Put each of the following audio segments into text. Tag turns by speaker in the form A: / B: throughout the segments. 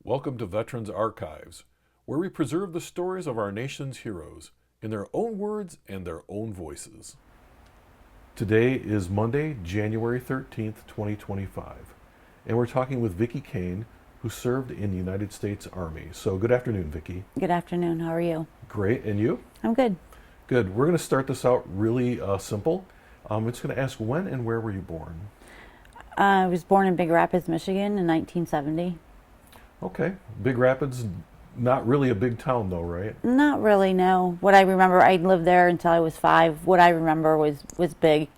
A: Welcome to Veterans Archives, where we preserve the stories of our nation's heroes in their own words and their own voices. Today is Monday, January 13th, 2025, and we're talking with Vicki Cain, who served in the United States Army. So good afternoon, Vicki.
B: Good afternoon. How are you?
A: Great, and you?
B: I'm good.
A: Good. We're going to start this out really simple. I'm just going to ask, when and where were you born?
B: I was born in Big Rapids, Michigan in 1970.
A: Okay. Big Rapids, not really a big town though, right?
B: Not really, no. What I remember, I lived there until I was 5. What I remember was big.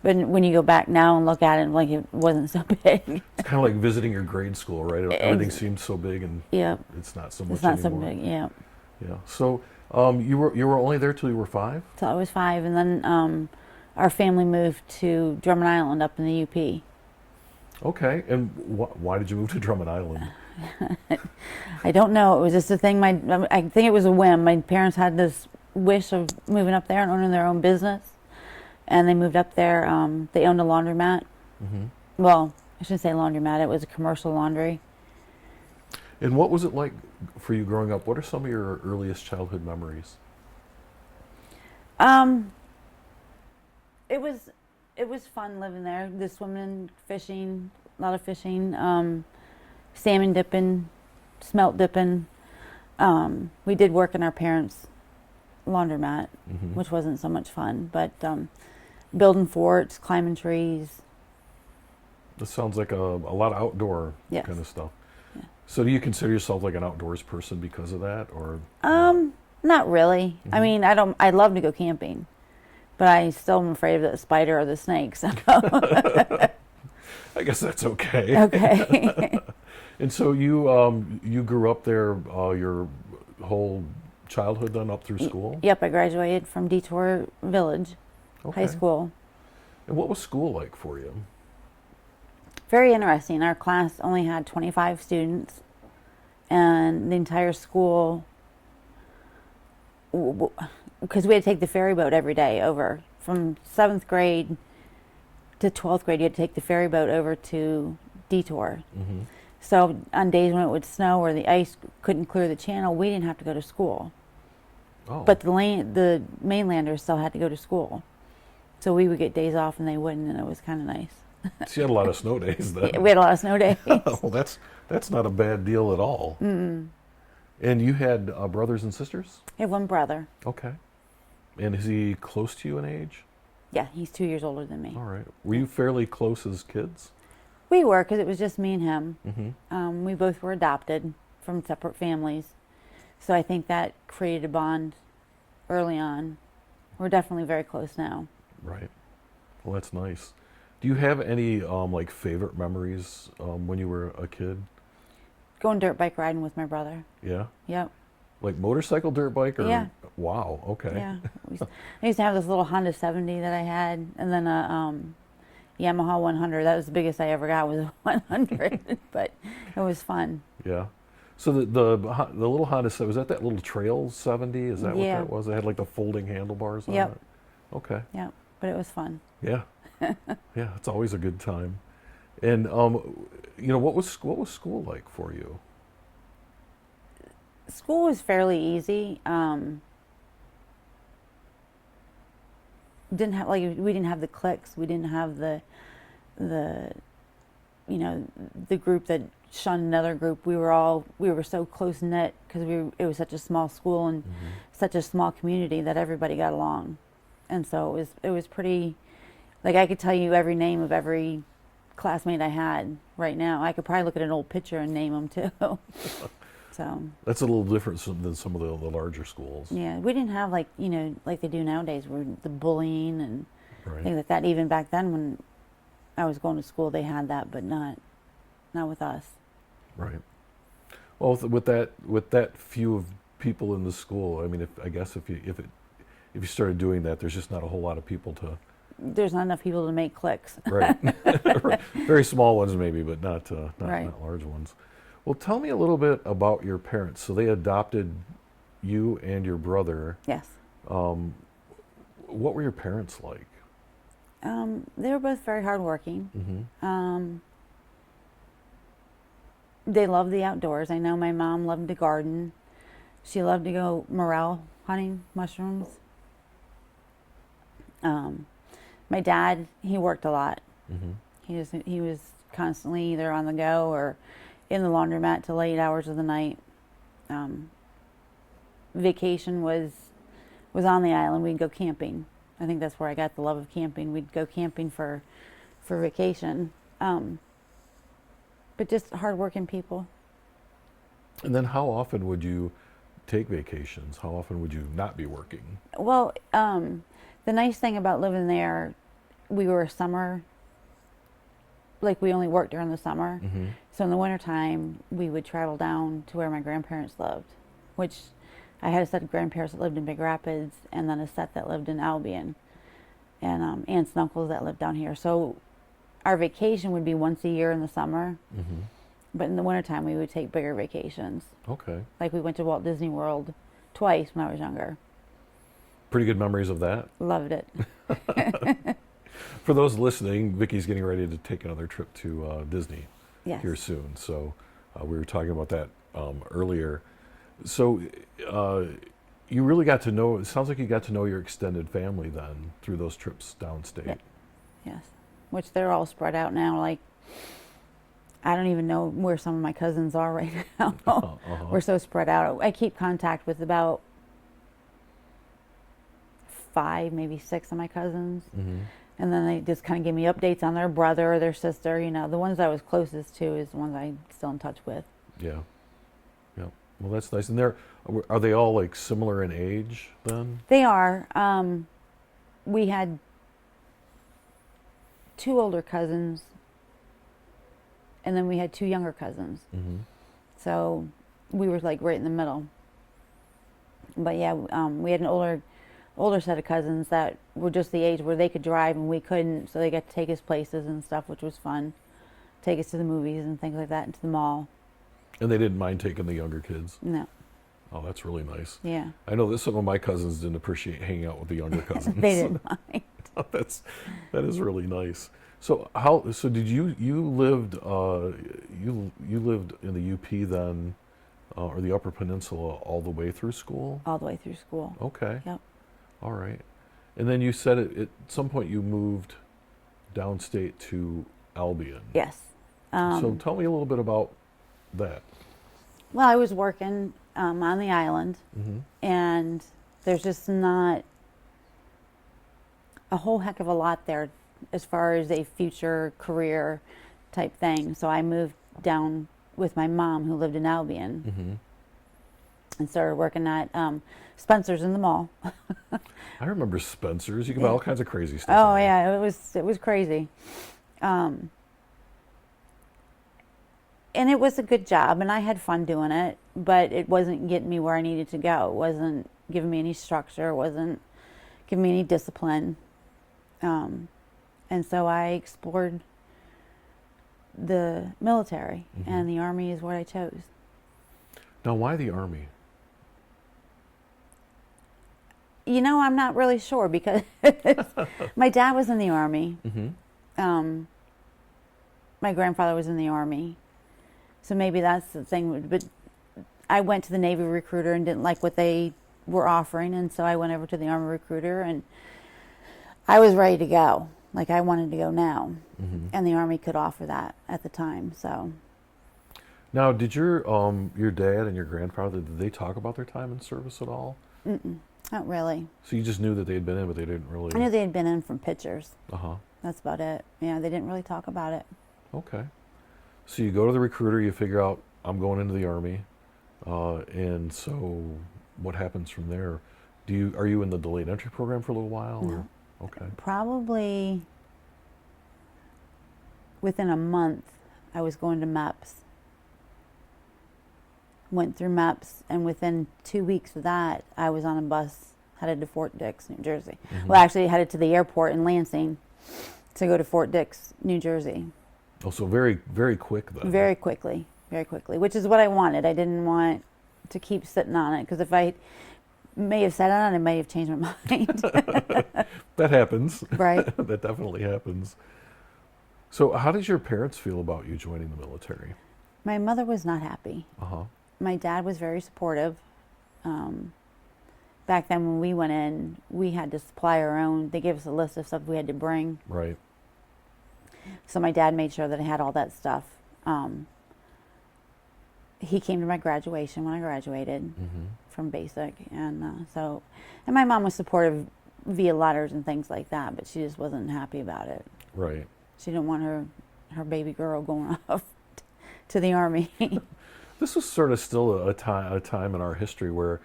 B: But when you go back now and look at it, like it wasn't so big.
A: It's kind of like visiting your grade school, right? Everything seems so big, and
B: Yeah,
A: it's not so much
B: it's not
A: anymore.
B: so big, yeah.
A: Yeah. So you were only there till you were 5?
B: So I was 5, and then our family moved to Drummond Island up in the UP.
A: Okay. And why did you move to Drummond Island?
B: I don't know. It was just a thing. I think it was a whim. My parents had this wish of moving up there and owning their own business, and they moved up there. They owned a laundromat.
A: Mm-hmm.
B: Well, I shouldn't say laundromat. It was a commercial laundry.
A: And what was it like for you growing up? What are some of your earliest childhood memories?
B: Um, it was fun living there. The swimming, fishing, a lot of fishing, salmon dipping, smelt dipping. We did work in our parents' laundromat,
A: Mm-hmm.
B: which wasn't so much fun, but building forts, climbing trees.
A: This sounds like a lot of outdoor
B: Yes.
A: kind of stuff.
B: Yeah.
A: So do you consider yourself like an outdoors person because of that, or?
B: Not really. I
A: Mhm.
B: mean, I love to go camping, but I still am afraid of the spider or the snake. So
A: I guess that's okay.
B: okay.
A: And so you grew up there your whole childhood, then up through school?
B: Yep, I graduated from Detour Village
A: Okay.
B: High School.
A: And what was school like for you?
B: Very interesting. Our class only had 25 students, and the entire school, because we had to take the ferry boat every day over from 7th grade to 12th grade. You had to take the ferry boat over to Detour.
A: Mm-hmm.
B: So on days when it would snow or the ice couldn't clear the channel, we didn't have to go to school.
A: Oh.
B: But the mainlanders still had to go to school. So we would get days off and they wouldn't, and it was kind of nice.
A: So you had a lot of snow days then.
B: We had a lot of snow days.
A: Well, that's not a bad deal at all.
B: Mm-mm.
A: And you had brothers and sisters?
B: I have one brother.
A: Okay. And is he close to you in age?
B: Yeah, he's 2 years older than me.
A: All right. Were you fairly close as kids?
B: We were, because it was just me and him.
A: Mm-hmm.
B: We both were adopted from separate families. So I think that created a bond early on. We're definitely very close now.
A: Right. Well, that's nice. Do you have any like favorite memories when you were a kid?
B: Going dirt bike riding with my brother.
A: Yeah.
B: Yep.
A: Like motorcycle, dirt bike, or?
B: Yeah.
A: Wow. Okay.
B: Yeah. I used to have this little Honda 70 that I had, and then a Yamaha 100. That was the biggest I ever got, was a 100, but it was fun.
A: Yeah. So the little Honda, was that little Trail 70? Is that
B: Yeah.
A: what that was? It had like the folding handlebars on
B: Yep.
A: it? Okay.
B: Yep. But it was fun.
A: Yeah. Yeah, it's always a good time. And what was school like for you?
B: School was fairly easy. Didn't have we didn't have the cliques. We didn't have the the group that shunned another group. We were so close knit because it was such a small school and
A: Mm-hmm.
B: such a small community that everybody got along, and so it was pretty. Like, I could tell you every name of every classmate I had right now. I could probably look at an old picture and name them too. So
A: That's a little different than some of the larger schools.
B: yeah, we didn't have like they do nowadays, where the bullying and
A: Right.
B: things like that. Even back then when I was going to school, they had that, but not with us.
A: Right. Well, with that few of people in the school, I mean, I guess if you started doing that, there's just not a whole lot of people to.
B: There's not enough people to make clicks.
A: Right. Right. Very small ones maybe, but not
B: Right.
A: large ones. Well, tell me a little bit about your parents. So they adopted you and your brother.
B: Yes.
A: What were your parents like?
B: They were both very hardworking.
A: Mm-hmm.
B: They love the outdoors. I know my mom loved to garden. She loved to go morel hunting, mushrooms. My dad, he worked a lot. He was constantly either on the go or in the laundromat till late hours of the night. Vacation was on the island. We'd go camping. I think that's where I got the love of camping. We'd go camping for vacation. But just hardworking people.
A: And then how often would you take vacations? How often would you not be working?
B: Well, the nice thing about living there, we were summer, like we only worked during the summer. So in the wintertime, we would travel down to where my grandparents lived, which I had a set of grandparents that lived in Big Rapids and then a set that lived in Albion, and aunts and uncles that lived down here. So our vacation would be once a year in the summer, but in the wintertime, we would take bigger vacations.
A: Okay.
B: Like we went to Walt Disney World twice when I was younger.
A: Pretty good memories of that.
B: Loved it.
A: For those listening, Vicki's getting ready to take another trip to Disney here soon. So we were talking about that earlier. So you really got to know, it sounds like you got to know your extended family then through those trips downstate.
B: Yeah. Yes. Which they're all spread out now. Like, I don't even know where some of my cousins are right now. We're so spread out. I keep contact with about 5, maybe 6 of my cousins. And then they just kind of give me updates on their brother or their sister. You know, the ones I was closest to is the ones I'm still in touch with.
A: Yeah. Yeah. Well, that's nice. And are they all like similar in age then?
B: They are. We had 2 older cousins, and then we had 2 younger cousins. So we were like right in the middle. But yeah, we had an older set of cousins that were just the age where they could drive and we couldn't, so they got to take us places and stuff, which was fun. Take us to the movies and things like that, and to the mall. And
A: they didn't mind taking the younger kids?
B: No.
A: Oh, that's really nice.
B: Yeah.
A: I know that some of my cousins didn't appreciate hanging out with the younger cousins.
B: They didn't mind.
A: That is really nice. So did you lived you lived in the UP then, or the Upper Peninsula all the way through school?
B: All the way through school.
A: Okay.
B: Yep.
A: All right. And then you said at some point you moved downstate to Albion.
B: Yes.
A: So tell me a little bit about that.
B: Well, I was working on the island, and there's just not a whole heck of a lot there as far as a future career type thing. So I moved down with my mom, who lived in Albion, and started working at Spencer's in the mall.
A: I remember Spencer's. You can buy all kinds of crazy stuff.
B: Oh yeah, it was crazy. And it was a good job, and I had fun doing it, but it wasn't getting me where I needed to go. It wasn't giving me any structure. It wasn't giving me any discipline. And so I explored the military, and the Army is what I chose.
A: Now, why the Army?
B: You know, I'm not really sure, because my dad was in the Army. My grandfather was in the Army. So maybe that's the thing. But I went to the Navy recruiter and didn't like what they were offering, and so I went over to the Army recruiter, and I was ready to go. Like, I wanted to go now. And the Army could offer that at the time. So
A: now, did your dad and your grandfather, did they talk about their time in service at all?
B: Not really.
A: So you just knew that they'd been in, but they didn't really...
B: I knew they had been in from pictures.
A: Uh-huh.
B: That's about it. Yeah, they didn't really talk about it.
A: Okay. So you go to the recruiter, you figure out, I'm going into the Army. And so what happens from there? Are you in the delayed entry program for a little while?
B: No.
A: Or? Okay.
B: Probably within a month, I was going to MEPS. Went through MEPS, and within 2 weeks of that, I was on a bus headed to Fort Dix, New Jersey. Well, actually headed to the airport in Lansing to go to Fort Dix, New Jersey.
A: Oh, so very, very quick then.
B: Very quickly, which is what I wanted. I didn't want to keep sitting on it, because if I may have sat on it, I may have changed my mind.
A: That happens.
B: Right.
A: That definitely happens. So how did your parents feel about you joining the military?
B: My mother was not happy.
A: Uh-huh.
B: My dad was very supportive. Back then when we went in, we had to supply our own. They gave us a list of stuff we had to bring.
A: Right.
B: So my dad made sure that I had all that stuff. He came to my graduation when I graduated from basic. And and my mom was supportive via letters and things like that, but she just wasn't happy about it.
A: Right.
B: She didn't want her baby girl going off to the Army.
A: This was sort of still a time in our history where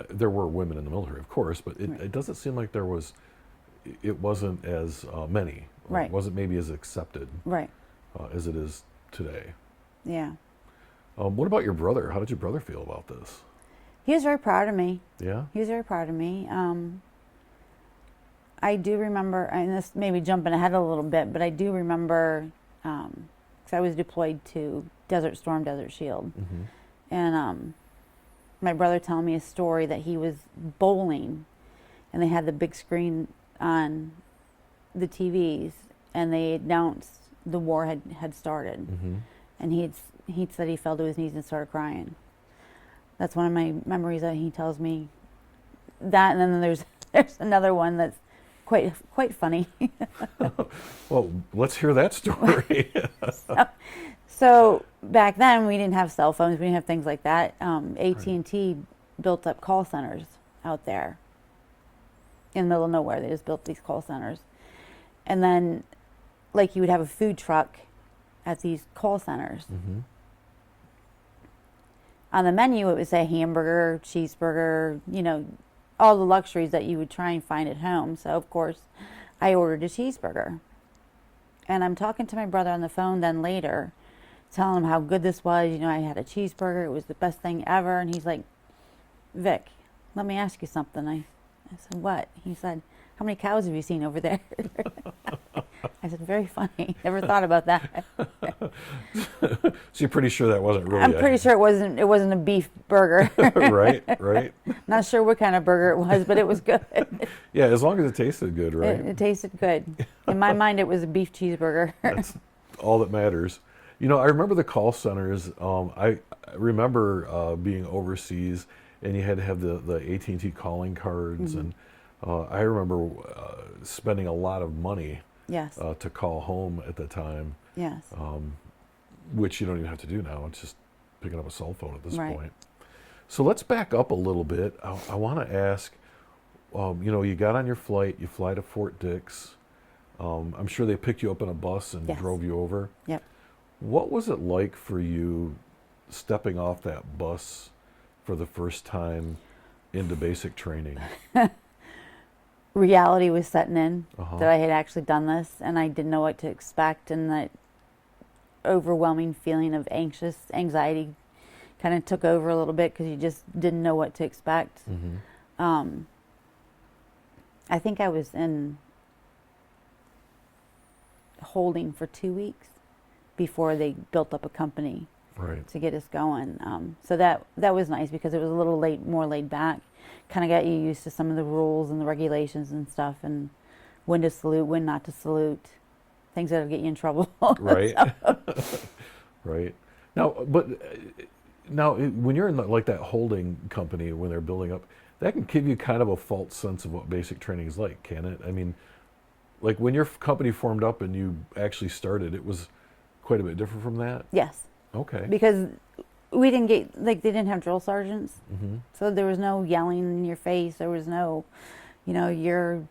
A: there were women in the military, of course, but it doesn't seem like it wasn't as many.
B: Right.
A: It wasn't maybe as accepted
B: Right.
A: As it is today.
B: Yeah.
A: What about your brother? How did your brother feel about this?
B: He was very proud of me.
A: Yeah?
B: He was very proud of me. I do remember, and this may be jumping ahead a little bit, but I do remember, because I was deployed to Desert Storm, Desert Shield. And my brother telling me a story that he was bowling, and they had the big screen on the TVs, and they announced the war had started. And he'd said he fell to his knees and started crying. That's one of my memories that he tells me. That, and then there's another one that's quite funny.
A: Well, let's hear that story.
B: So back then we didn't have cell phones, we didn't have things like that. AT&T built up call centers out there in the middle of nowhere. They just built these call centers. And then like you would have a food truck at these call centers. On the menu it would say hamburger, cheeseburger, all the luxuries that you would try and find at home. So of course I ordered a cheeseburger. And I'm talking to my brother on the phone then later, telling him how good this was. I had a cheeseburger. It was the best thing ever. And he's like, Vic, let me ask you something. I said, what? He said, how many cows have you seen over there? I said, very funny. Never thought about that.
A: So you're pretty sure that wasn't really
B: I'm pretty sure it wasn't a beef burger.
A: Right.
B: Not sure what kind of burger it was, but it was good.
A: Yeah, as long as it tasted good, right?
B: It tasted good. In my mind, it was a beef cheeseburger.
A: That's all that matters. I remember the call centers. I remember being overseas, and you had to have the AT&T calling cards, and I remember spending a lot of money
B: Yes.
A: To call home at the time.
B: Yes.
A: Which you don't even have to do now. It's just picking up a cell phone at this
B: Right.
A: point. So let's back up a little bit. I want to ask, you got on your flight, you fly to Fort Dix. I'm sure they picked you up in a bus and
B: Yes.
A: drove you over.
B: Yep.
A: What was it like for you stepping off that bus for the first time into basic training?
B: Reality was setting in
A: Uh-huh.
B: that I had actually done this, and I didn't know what to expect, and that overwhelming feeling of anxiety kind of took over a little bit because you just didn't know what to expect. I think I was in holding for 2 weeks before they built up a company
A: Right.
B: to get us going. So that was nice because it was a little more laid back. Kind of got you used to some of the rules and the regulations and stuff, and when to salute, when not to salute, things that'll get you in trouble.
A: Right. Right. Now, when you're in like that holding company when they're building up, that can give you kind of a false sense of what basic training is like, can it? I mean, like when your company formed up and you actually started, it was quite a bit different from that.
B: Yes.
A: Okay.
B: Because we didn't get, they didn't have drill sergeants. So there was no yelling in your face. There was no, you're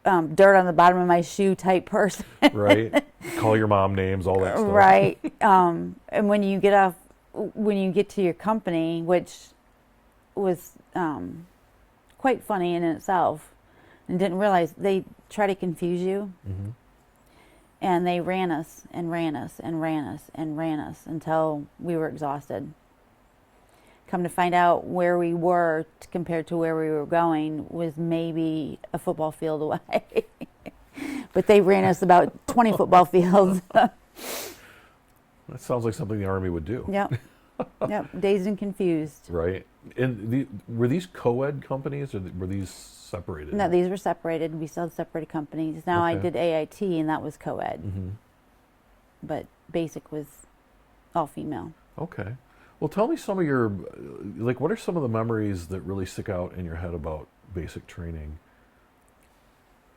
B: dirt on the bottom of my shoe type person.
A: Right. Call your mom names, all that stuff.
B: Right. And when you get to your company, which was quite funny in itself, and didn't realize they try to confuse you. And they ran us and ran us and ran us and ran us until we were exhausted. Come to find out where we were compared to where we were going was maybe a football field away. But they ran us about 20 football fields.
A: That sounds like something the Army would do.
B: Yep. Dazed and confused.
A: Right. And were these co-ed companies or were these separated?
B: No, these were separated. We still had separated companies. Now I
A: Okay.
B: did AIT, and that was co-ed. but basic was all female.
A: Okay. Well, tell me some of your, like, what are some of the memories that really stick out in your head about basic training?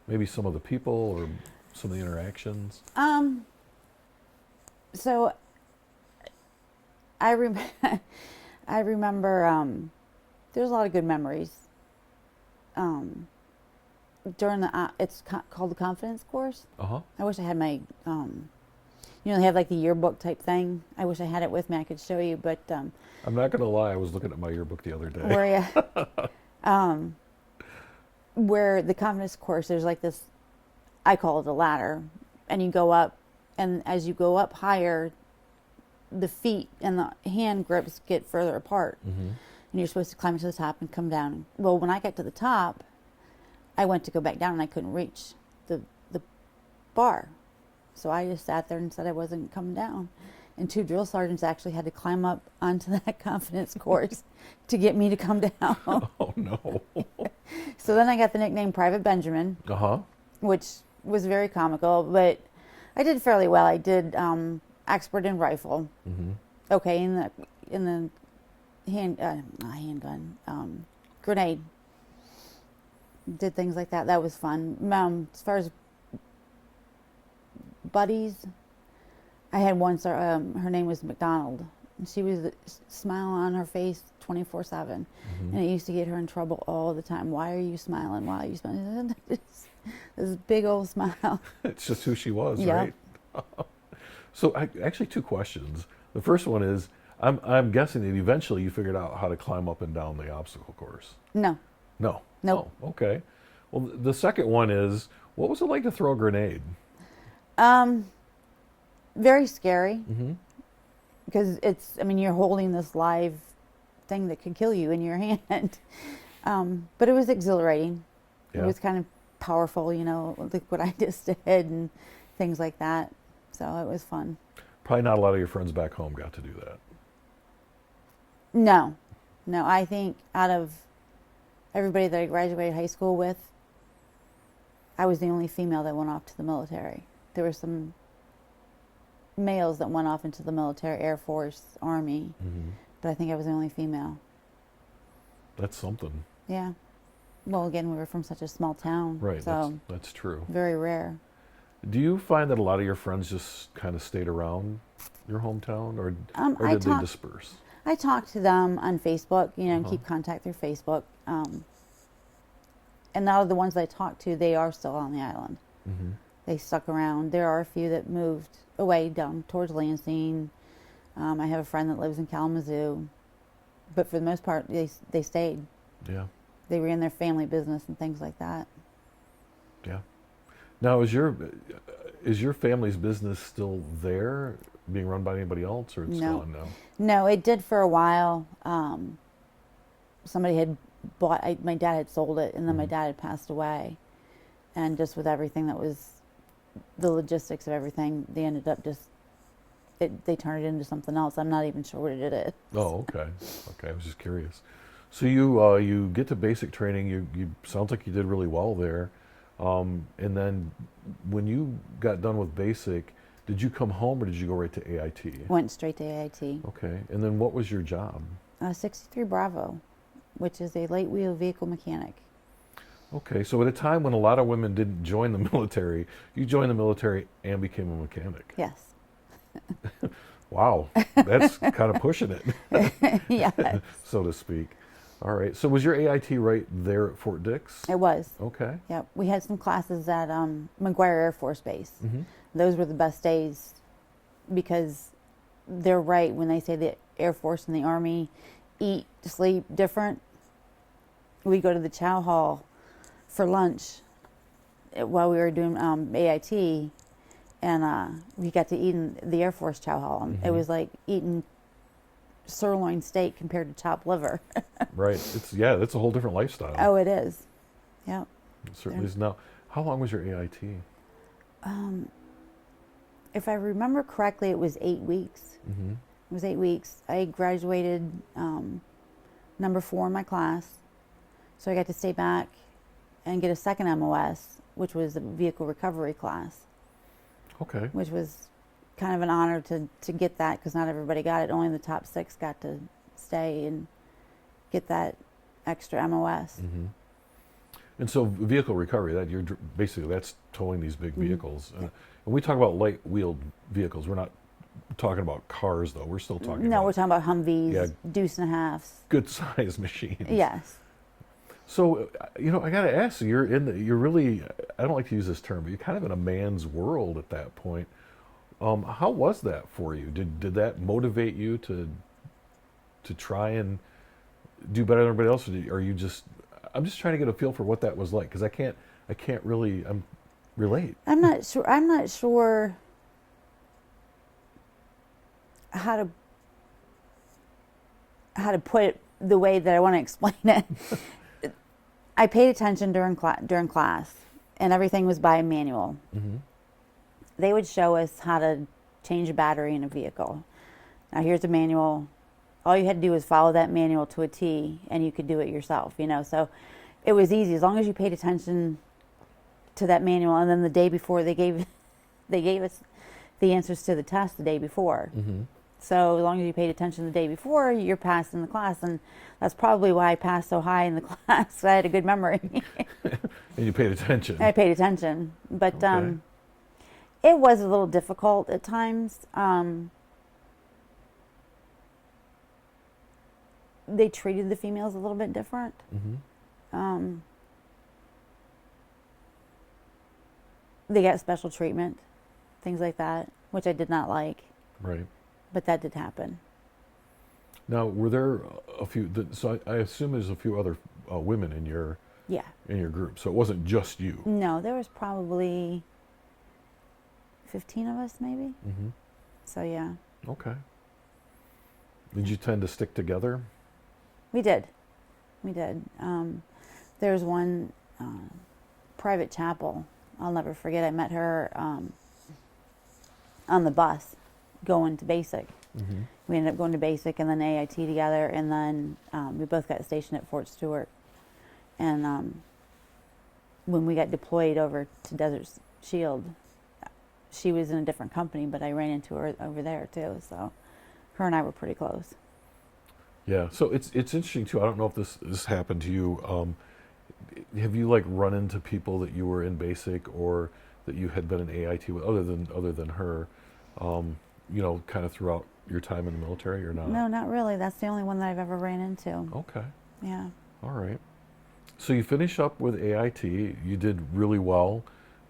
A: Maybe some of the people or some of the interactions?
B: So I I remember there's a lot of good memories. During the it's called the confidence course.
A: Uh-huh.
B: I wish I had my they have like the yearbook type thing. I wish I had it with me. I could show you, but
A: I'm not going to lie. I was looking at my yearbook the other day.
B: Where the confidence course, there's like this, I call it a ladder, and you go up, and as you go up higher, the feet and the hand grips get further apart, and you're supposed to climb to the top and come down. Well, when I got to the top, I went to go back down, and I couldn't reach the bar. So I just sat there and said I wasn't coming down. And 2 drill sergeants actually had to climb up onto that confidence course to get me to come down.
A: Oh, no.
B: So then I got the nickname Private Benjamin, which was very comical, but I did fairly well. I did expert in rifle. Okay, in the handgun, grenade. Did things like that. That was fun. As far as buddies, I had one, her name was McDonald. And she was a smile on her face 24/7. And it used to get her in trouble all the time. Why are you smiling? Why are you smiling? This big old smile.
A: It's just who she was, right? So actually 2 questions. The first one is, I'm guessing that eventually you figured out how to climb up and down the obstacle course.
B: No.
A: No.
B: Nope.
A: Oh, okay. Well, the second one is, what was it like to throw a grenade?
B: Very scary. Because you're holding this live thing that could kill you in your hand. But it was exhilarating.
A: Yeah.
B: It was kind of powerful, like what I just did and things like that. So it was fun.
A: Probably not a lot of your friends back home got to do that.
B: No, I think out of everybody that I graduated high school with, I was the only female that went off to the military. There were some males that went off into the military, Air Force, Army, but I think I was the only female.
A: That's something.
B: Yeah. Well, again, we were from such a small town.
A: Right,
B: so
A: that's true.
B: Very rare.
A: Do you find that a lot of your friends just kind of stayed around your hometown, or did they disperse?
B: I talk to them on Facebook, and keep contact through Facebook. And out of the ones that I talked to, they are still on the island. They stuck around. There are a few that moved away down towards Lansing. I have a friend that lives in Kalamazoo, but for the most part, they stayed.
A: Yeah.
B: They ran their family business and things like that.
A: Yeah. Now, is your family's business still there, being run by anybody else, or it's gone now?
B: No, it did for a while. Somebody had bought. My dad had sold it, and then my dad had passed away, and just with everything that was, the logistics of everything, they ended up they turned it into something else. I'm not even sure what it is.
A: Oh, okay. Okay, I was just curious. So you get to basic training. You sounds like you did really well there. And then when you got done with basic, did you come home or did you go right to AIT?
B: Went straight to AIT.
A: Okay. And then what was your job?
B: 63 Bravo, which is a light wheel vehicle mechanic.
A: Okay. So at a time when a lot of women didn't join the military, you joined the military and became a mechanic.
B: Yes.
A: Wow. That's kind of pushing it.
B: Yeah.
A: So to speak. All right. So was your AIT right there at Fort Dix?
B: It was.
A: Okay.
B: Yep. We had some classes at McGuire Air Force Base. Those were the best days because they're right when they say the Air Force and the Army eat, sleep different. We go to the chow hall for lunch while we were doing AIT, and we got to eat in the Air Force chow hall. And it was like eating sirloin steak compared to chopped liver.
A: Right. That's a whole different lifestyle.
B: Oh, it is. Yep.
A: It certainly is. Now, how long was your AIT?
B: If I remember correctly, it was 8 weeks. It was 8 weeks. I graduated number 4 in my class, so I got to stay back and get a second MOS, which was a vehicle recovery class.
A: Okay.
B: Which was kind of an honor to get that, because not everybody got it. Only the top 6 got to stay and get that extra MOS.
A: Mm-hmm. And so vehicle recovery, that you're basically, that's towing these big vehicles. When we talk about light wheeled vehicles, we're not talking about cars though. We're still talking
B: No,
A: about,
B: we're talking about Humvees, deuce and a halves.
A: good sized machines.
B: Yes.
A: So, I got to ask, you're really, I don't like to use this term, but you're kind of in a man's world at that point. How was that for you? Did that motivate you to try and do better than everybody else? Or are you just, I'm just trying to get a feel for what that was like, because I can't really relate.
B: I'm not sure how to put it the way that I want to explain it. I paid attention during class, and everything was by manual.
A: Mm-hmm.
B: They would show us how to change a battery in a vehicle. Now here's a manual. All you had to do was follow that manual to a T, and you could do it yourself, So it was easy as long as you paid attention to that manual. And then the day before, they gave us the answers to the test the day before.
A: Mm-hmm.
B: So as long as you paid attention the day before, you're passed in the class, and that's probably why I passed so high in the class. I had a good memory.
A: And you paid attention.
B: I paid attention, but
A: Okay.
B: It was a little difficult at times. They treated the females a little bit different.
A: Mm-hmm.
B: They got special treatment, things like that, which I did not like,
A: Right.
B: but that did happen.
A: Now, were there a few? So I assume there's a few other women in your
B: Yeah.
A: group. So it wasn't just you.
B: No, there was probably 15 of us, maybe.
A: Mm-hmm.
B: So yeah,
A: Okay. Did you tend to stick together?
B: we did. There was one private chapel. I'll never forget. I met her on the bus going to basic.
A: Mm-hmm.
B: We ended up going to basic and then AIT together, and then we both got stationed at Fort Stewart. And when we got deployed over to Desert Shield, she was in a different company, but I ran into her over there too. So her and I were pretty close.
A: Yeah. So it's interesting too. I don't know if this happened to you. Have you run into people that you were in basic or that you had been in AIT with, other than her, kind of throughout your time in the military, or not?
B: No, not really. That's the only one that I've ever ran into.
A: Okay.
B: Yeah.
A: All right. So you finish up with AIT. You did really well.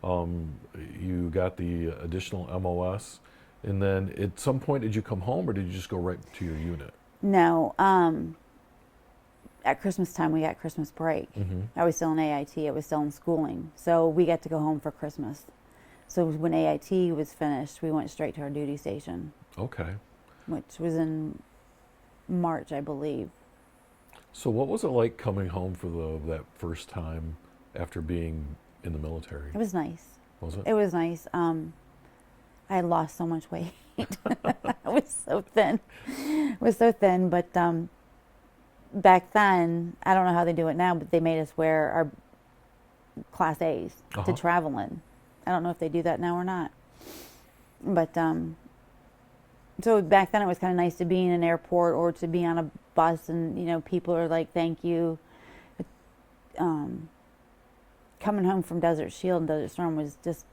A: You got the additional MOS, and then at some point, did you come home, or did you just go right to your unit?
B: No. At Christmas time, we got Christmas break.
A: Mm-hmm.
B: I was still in AIT. I was still in schooling. So we got to go home for Christmas. So when AIT was finished, we went straight to our duty station,
A: Okay.
B: which was in March, I believe.
A: So what was it like coming home for that first time after being in the military?
B: It was nice.
A: Was it?
B: It was nice. I had lost so much weight. I was so thin. But back then, I don't know how they do it now, but they made us wear our Class A's to travel in. I don't know if they do that now or not. But so back then it was kind of nice to be in an airport or to be on a bus, and people are like, "Thank you." But, coming home from Desert Shield and Desert Storm was just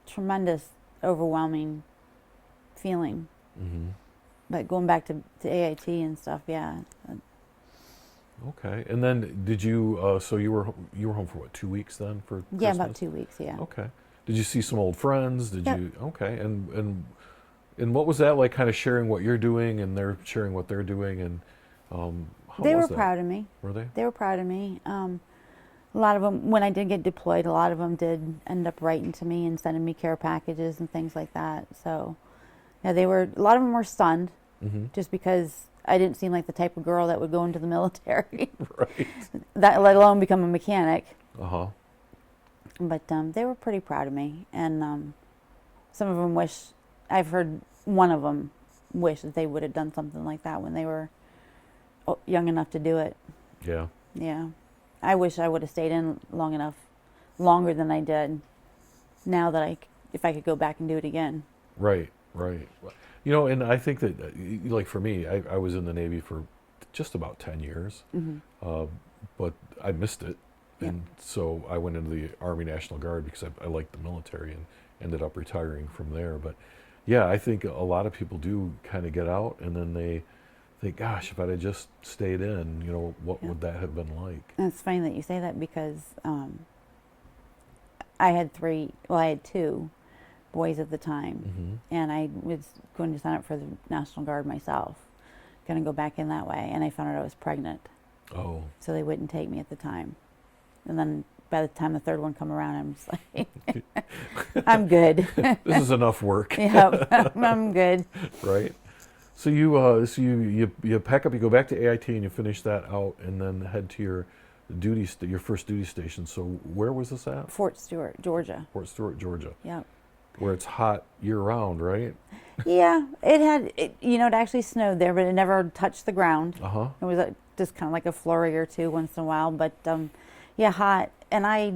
B: tremendous, overwhelming feeling.
A: Mm-hmm.
B: But going back to AIT and stuff, yeah.
A: Okay. And then did you? So you were home for what, 2 weeks then for Christmas?
B: Yeah, about 2 weeks. Yeah.
A: Okay. Did you see some old friends? Did
B: Yep.
A: you? Okay. And what was that like? Kind of sharing what you're doing, and they're sharing what they're doing, and how
B: They
A: was
B: were
A: that?
B: proud of me.
A: Were they?
B: They were proud of me. A lot of them, when I did get deployed, a lot of them did end up writing to me and sending me care packages and things like that. So, yeah, a lot of them were stunned,
A: Mm-hmm.
B: just because I didn't seem like the type of girl that would go into the military,
A: Right.
B: that let alone become a mechanic.
A: Uh-huh.
B: But they were pretty proud of me, and some of them I've heard one of them wish that they would have done something like that when they were young enough to do it.
A: Yeah.
B: Yeah. I wish I would have stayed in longer than I did, now that if I could go back and do it again.
A: Right. Right. You know, and I think that, like for me, I was in the Navy for just about 10 years, uh, but I missed it.
B: Yep.
A: And so I went into the Army National Guard because I liked the military and ended up retiring from there. But yeah, I think a lot of people do kind of get out and then they think, gosh, if I'd have just stayed in, you know, what
B: Yep.
A: would that have been like?
B: And it's funny that you say that because I had two boys at the time, and I was going to sign up for the National Guard myself, going to go back in that way, and I found out I was pregnant,
A: Oh,
B: so they wouldn't take me at the time. And then by the time the third one come around, I'm just like, I'm good.
A: this is enough work.
B: Yep, I'm good.
A: Right. So you pack up, you go back to AIT, and you finish that out, and then head to your your first duty station. So where was this at?
B: Fort Stewart, Georgia.
A: Fort Stewart, Georgia,
B: Yep.
A: where it's hot year round, right?
B: Yeah, it actually snowed there, but it never touched the ground.
A: Uh huh.
B: It was just kind of like a flurry or two once in a while, but yeah, hot. And I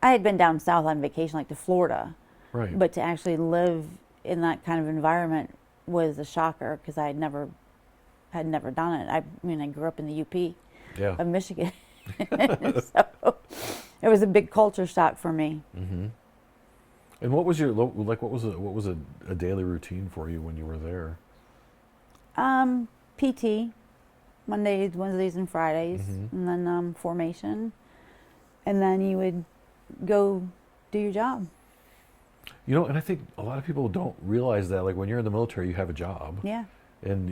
B: had been down south on vacation, like to Florida,
A: Right.
B: but to actually live in that kind of environment was a shocker because I had never done it. I mean, I grew up in the UP
A: Yeah.
B: of Michigan, so it was a big culture shock for me.
A: Mm-hmm. And what was your like? What was a daily routine for you when you were there?
B: PT, Mondays, Wednesdays, and Fridays,
A: Mm-hmm.
B: and then formation, and then you would go do your job.
A: You know, and I think a lot of people don't realize that. Like when you're in the military, you have a job,
B: Yeah,
A: and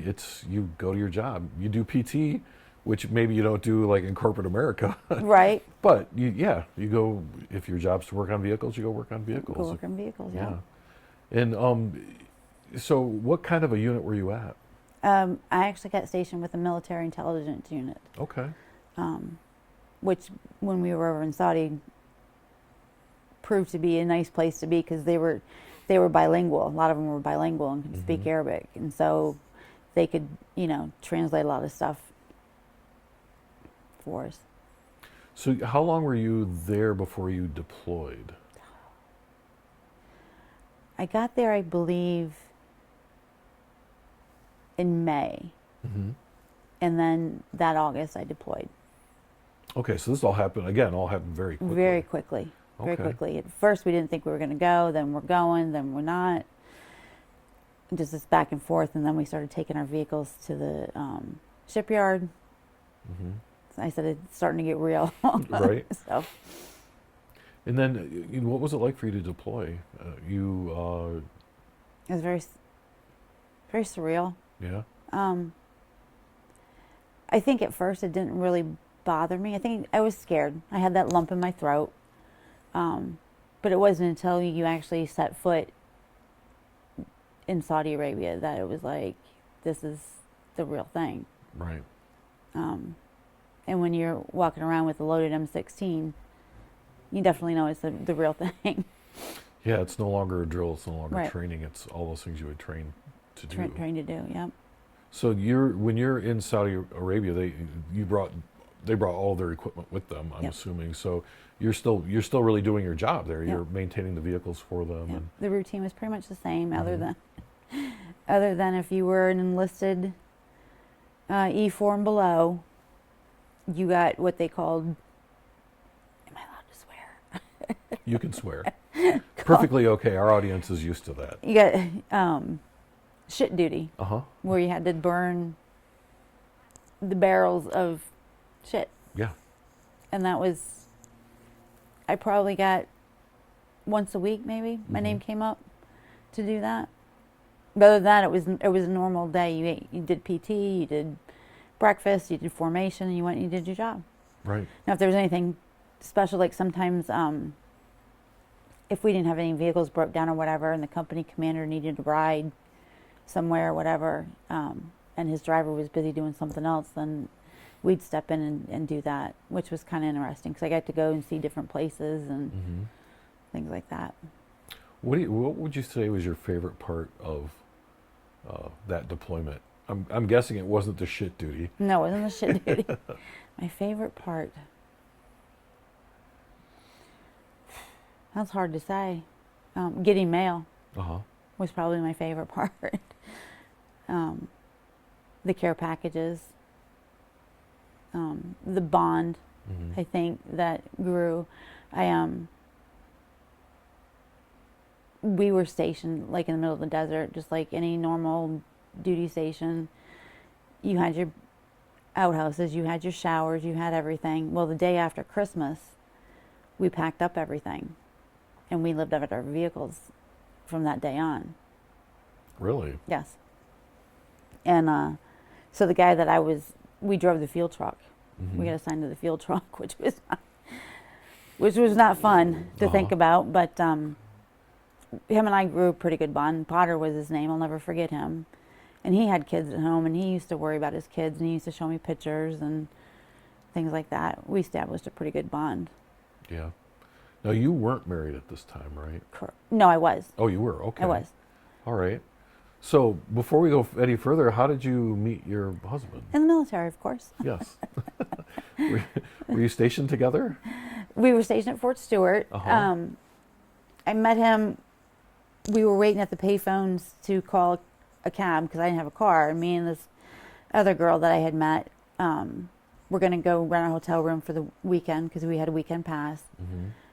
A: you go to your job. You do PT, which maybe you don't do like in corporate America.
B: right.
A: But you go, if your job's to work on vehicles, you go work on vehicles.
B: Go work on vehicles.
A: Yeah.
B: Yeah.
A: And so what kind of a unit were you at?
B: I actually got stationed with the military intelligence unit,
A: Okay.
B: which when we were over in Saudi proved to be a nice place to be because they were bilingual. A lot of them were bilingual and could speak Arabic, and so they could translate a lot of stuff for us.
A: So how long were you there before you deployed?
B: I got there, I believe, in May, and then that August I deployed.
A: Okay, so this all happened very quickly.
B: Very quickly. Very
A: Okay.
B: quickly. At first, we didn't think we were going to go. Then we're going. Then we're not. Just this back and forth. And then we started taking our vehicles to the shipyard. I said it's starting to get real.
A: Right.
B: So
A: And then, what was it like for you to deploy?
B: it was very, very surreal.
A: Yeah.
B: I think at first it didn't really bother me. I think I was scared. I had that lump in my throat. But it wasn't until you actually set foot in Saudi Arabia that it was like, this is the real thing.
A: Right.
B: And when you're walking around with a loaded M16, you definitely know it's the real thing.
A: Yeah, it's no longer a drill. It's no longer
B: Right.
A: training. It's all those things you would train to do.
B: Trained to do, yeah.
A: So when you're in Saudi Arabia, they brought all their equipment with them. I'm
B: Yep.
A: assuming. So you're still really doing your job there.
B: Yep.
A: You're maintaining the vehicles for them.
B: Yeah.
A: And
B: The routine was pretty much the same, other than if you were an enlisted E4 and below, you got what they called. Am I allowed to swear?
A: you can swear. Perfectly okay. Our audience is used to that.
B: You got shit duty, where you had to burn the barrels of shit,
A: Yeah.
B: and that was. I probably got once a week, maybe my name came up to do that. But other than that, it was a normal day. You ate, you did PT, you did breakfast, you did formation, and you went and you did your job.
A: Right.
B: Now, if there was anything special, like sometimes if we didn't have any vehicles broke down or whatever, and the company commander needed a ride somewhere or whatever, and his driver was busy doing something else, then we'd step in and do that, which was kind of interesting because I got to go and see different places and things like that.
A: What would you say was your favorite part of that deployment? I'm guessing it wasn't the shit duty.
B: No, it wasn't the shit duty. My favorite part. That's hard to say. Getting mail. was probably my favorite part. The care packages, the bond, I think, that grew. We were stationed like in the middle of the desert, just like any normal duty station. You had your outhouses, you had your showers, you had everything. Well, the day after Christmas, we packed up everything, and we lived out of our vehicles from that day on.
A: Really?
B: Yes. And so the guy that we drove the field truck. We got assigned to the field truck, which was not fun to think about. But him and I grew a pretty good bond. Potter was his name. I'll never forget him. And he had kids at home, and he used to worry about his kids, and he used to show me pictures and things like that. We established a pretty good bond.
A: Yeah. Now, you weren't married at this time, right?
B: No, I was.
A: Oh, you were? Okay.
B: I was.
A: All right. So, before we go any further, how did you meet your husband?
B: In the military, of course.
A: Yes. Were you stationed together?
B: We were stationed at Fort Stewart. I met him. We were waiting at the payphones to call a cab because I didn't have a car. And me and this other girl that I had met were going to go rent a hotel room for the weekend because we had a weekend pass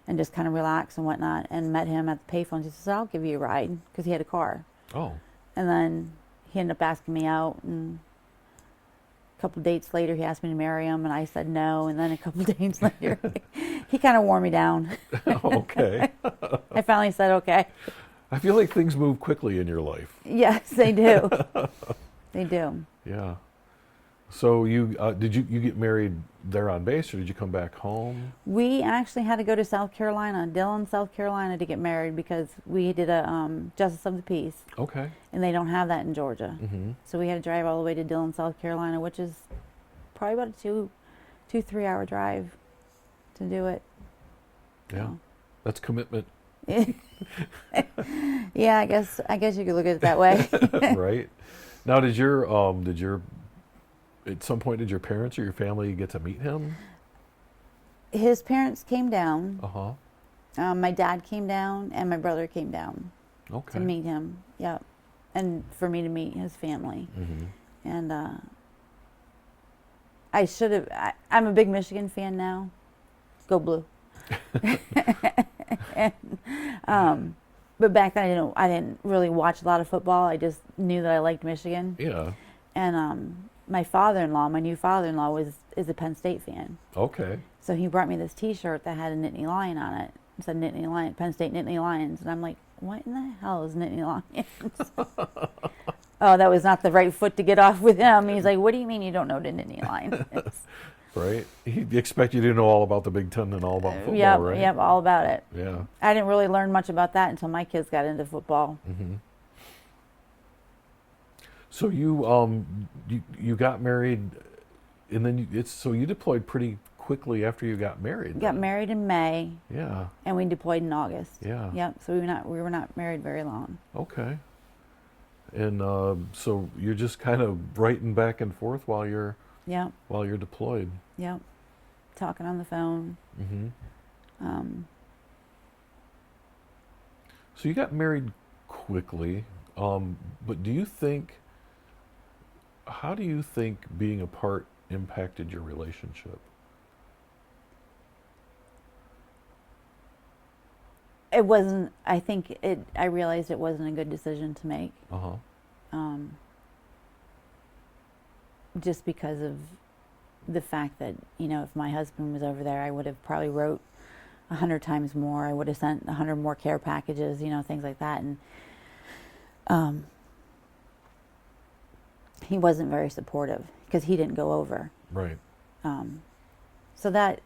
B: and just kind of relax and whatnot. And met him at the payphones. He said, "I'll give you a ride," because he had a car.
A: Oh.
B: And then he ended up asking me out, and a couple dates later he asked me to marry him, and I said no. And then a couple dates later he kind of wore me down.
A: Okay.
B: I finally said okay.
A: I feel like things move quickly in your life.
B: Yes, they do. They do.
A: Yeah. So did you get married there on base, or did you come back home?
B: We actually had to go to South Carolina, Dillon, South Carolina, to get married because we did a Justice of the Peace.
A: Okay.
B: And they don't have that in Georgia. So we had to drive all the way to Dillon, South Carolina, which is probably about a 3 hour drive to do it.
A: Yeah. So. That's commitment.
B: Yeah, I guess you could look at it that way.
A: Right. Now, at some point, did your parents or your family get to meet him?
B: His parents came down. My dad came down, and my brother came down to meet him. Yep. And for me to meet his family. And I should have. I'm a big Michigan fan now. Go Blue. But back then I didn't really watch a lot of football. I just knew that I liked Michigan.
A: Yeah.
B: And my father-in-law, my new father-in-law, is a Penn State fan.
A: Okay.
B: So he brought me this T-shirt that had a Nittany Lion on it. It said Nittany Lion, Penn State Nittany Lions, and I'm like, what in the hell is Nittany Lions? Oh, that was not the right foot to get off with him. He's like, what do you mean you don't know the Nittany Lion is?
A: Right. He'd expect you to know all about the Big Ten and all about football, right?
B: Yep, all about it.
A: Yeah.
B: I didn't really learn much about that until my kids got into football.
A: So you got married, and then so you deployed pretty quickly after you got married.
B: We got married in May.
A: Yeah.
B: And we deployed in August.
A: Yeah.
B: Yep. So we were not married very long.
A: Okay. And so you're just kind of writing back and forth while you're deployed.
B: Yep. Talking on the phone.
A: So you got married quickly, but how do you think being apart impacted your relationship?
B: It wasn't. I realized it wasn't a good decision to make. Just because of the fact that, if my husband was over there, I would have probably wrote 100 times more. I would have sent 100 more care packages, things like that. And he wasn't very supportive because he didn't go over.
A: Right.
B: So that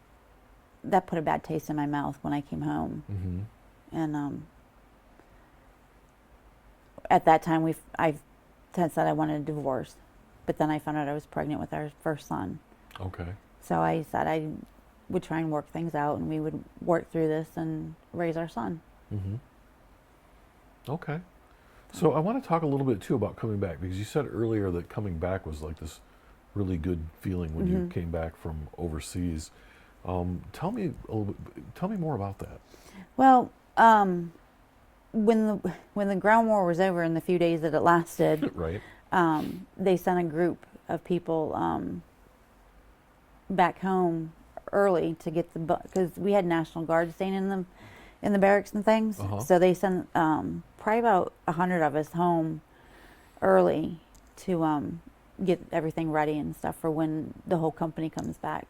B: put a bad taste in my mouth when I came home. And at that time, I had said I wanted a divorce, but then I found out I was pregnant with our first son.
A: Okay.
B: So I said I would try and work things out, and we would work through this and raise our son.
A: Okay. So I want to talk a little bit too about coming back, because you said earlier that coming back was like this really good feeling when you came back from overseas. Tell me more about that.
B: Well, when the ground war was over in the few days that it lasted,
A: Right.
B: they sent a group of people back home early to get because we had National Guard staying in the barracks and things.
A: Uh-huh.
B: So they sent probably about 100 of us home early to get everything ready and stuff for when the whole company comes back.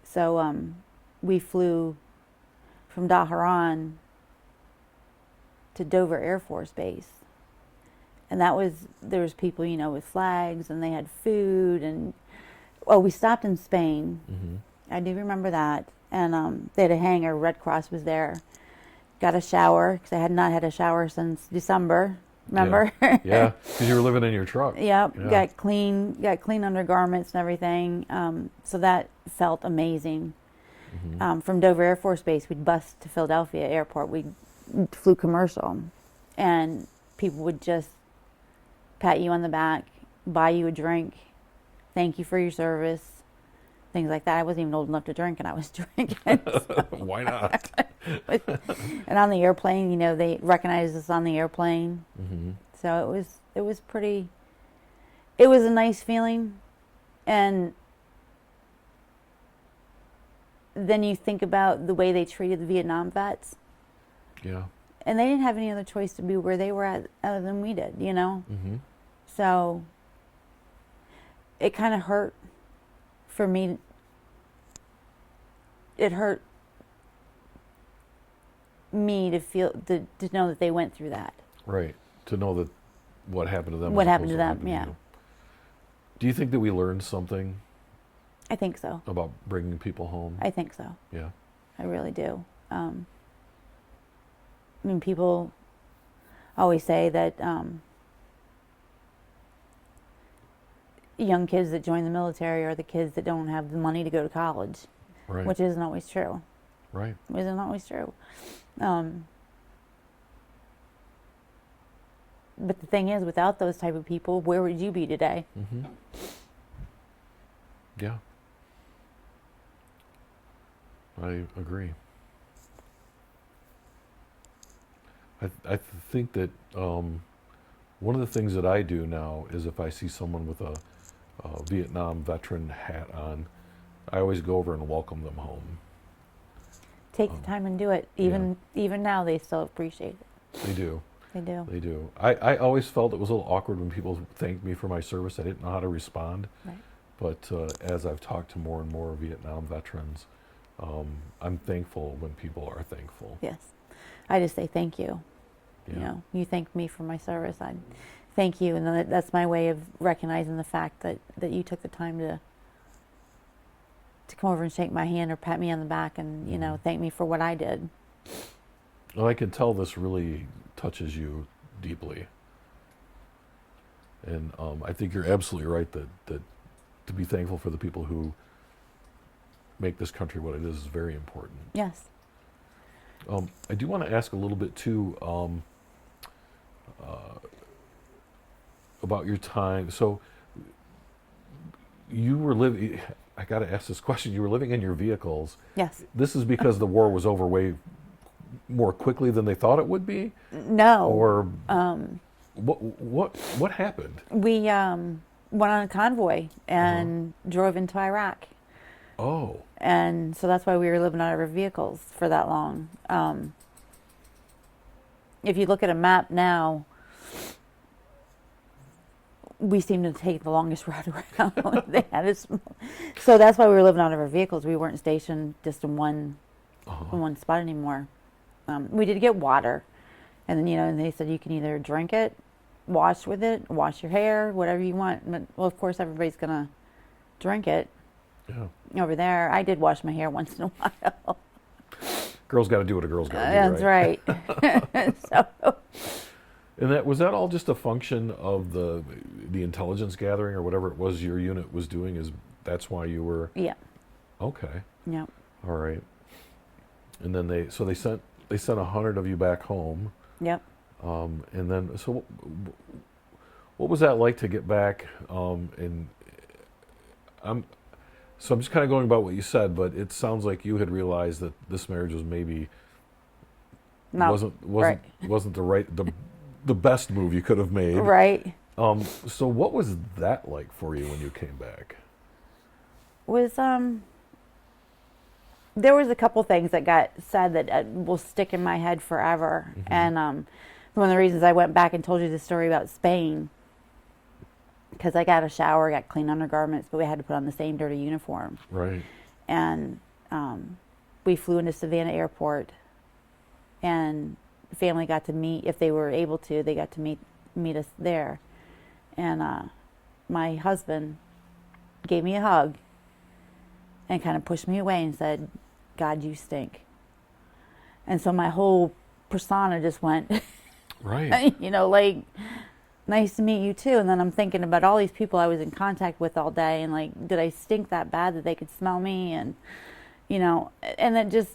B: So we flew from Daharan to Dover Air Force Base. And there was people, with flags, and they had food, and we stopped in Spain.
A: Mm-hmm.
B: I do remember that. And they had a hangar, Red Cross was there. Got a shower, because I had not had a shower since December, remember?
A: Yeah, because you were living in your truck.
B: Yep,
A: Yeah.
B: got clean undergarments and everything. So that felt amazing.
A: Mm-hmm.
B: From Dover Air Force Base, we'd bus to Philadelphia Airport. We flew commercial, and people would just pat you on the back, buy you a drink, thank you for your service, things like that. I wasn't even old enough to drink, and I was drinking.
A: Why not?
B: And on the airplane, they recognized us on the airplane.
A: Mm-hmm.
B: So it was pretty. It was a nice feeling, and then you think about the way they treated the Vietnam vets.
A: Yeah.
B: And they didn't have any other choice to be where they were at other than we did,
A: Mm-hmm.
B: So it kind of hurt for me. It hurt me to know that they went through that.
A: Right. To know that what happened to them.
B: What
A: as
B: happened
A: opposed
B: to them,
A: happen
B: yeah.
A: you. Do you think that we learned something
B: I think so.
A: about bringing people home?
B: I think so.
A: Yeah.
B: I really do. People always say that young kids that join the military are the kids that don't have the money to go to college,
A: Right.
B: which isn't always true.
A: Right.
B: It isn't always true. But the thing is, without those type of people, where would you be today?
A: Mm-hmm. Yeah. I agree. I think that one of the things that I do now is if I see someone with a Vietnam veteran hat on, I always go over and welcome them home.
B: Take the time and do it. Even now, they still appreciate it.
A: They do.
B: They do.
A: They do. I always felt it was a little awkward when people thanked me for my service. I didn't know how to respond.
B: Right.
A: But as I've talked to more and more Vietnam veterans, I'm thankful when people are thankful.
B: Yes. I just say thank you.
A: Yeah.
B: You thank me for my service. I thank you, and then that's my way of recognizing the fact that you took the time to come over and shake my hand or pat me on the back and thank me for what I did.
A: Well, I can tell this really touches you deeply, and I think you're absolutely right that to be thankful for the people who make this country what it is very important.
B: Yes.
A: I do want to ask a little bit too about your time. So you were living. I got to ask this question. You were living in your vehicles.
B: Yes.
A: This is because the war was over way more quickly than they thought it would be.
B: No.
A: Or what happened?
B: We went on a convoy and drove into Iraq.
A: Oh.
B: And so that's why we were living out of our vehicles for that long. If you look at a map now, we seem to take the longest route around. They had us, so that's why we were living out of our vehicles. We weren't stationed just in one spot anymore. We did get water, and then and they said you can either drink it, wash with it, wash your hair, whatever you want. But well, of course, everybody's gonna drink it.
A: Yeah.
B: Over there, I did wash my hair once in a while.
A: Girls got to do what a girl's got to do.
B: That's right. So.
A: And was that all just a function of the intelligence gathering or whatever it was your unit was doing? That's why you were?
B: Yeah.
A: Okay.
B: Yeah.
A: All right. And then they sent 100 of you back home.
B: Yep.
A: And then what was that like to get back? So I'm just kind of going about what you said, but it sounds like you had realized that this marriage was maybe
B: No.
A: wasn't the best move you could have made.
B: Right.
A: So what was that like for you when you came back?
B: Was there was a couple things that got said that will stick in my head forever.
A: Mm-hmm.
B: And one of the reasons I went back and told you the story about Spain, because I got a shower, got clean undergarments, but we had to put on the same dirty uniform.
A: Right.
B: And we flew into Savannah Airport, and the family got to meet, if they were able to, they got to meet us there. And my husband gave me a hug and kind of pushed me away and said, "God, you stink." And so my whole persona just went,
A: right.
B: Like, nice to meet you too. And then I'm thinking about all these people I was in contact with all day, and like, did I stink that bad that they could smell me? And, and then just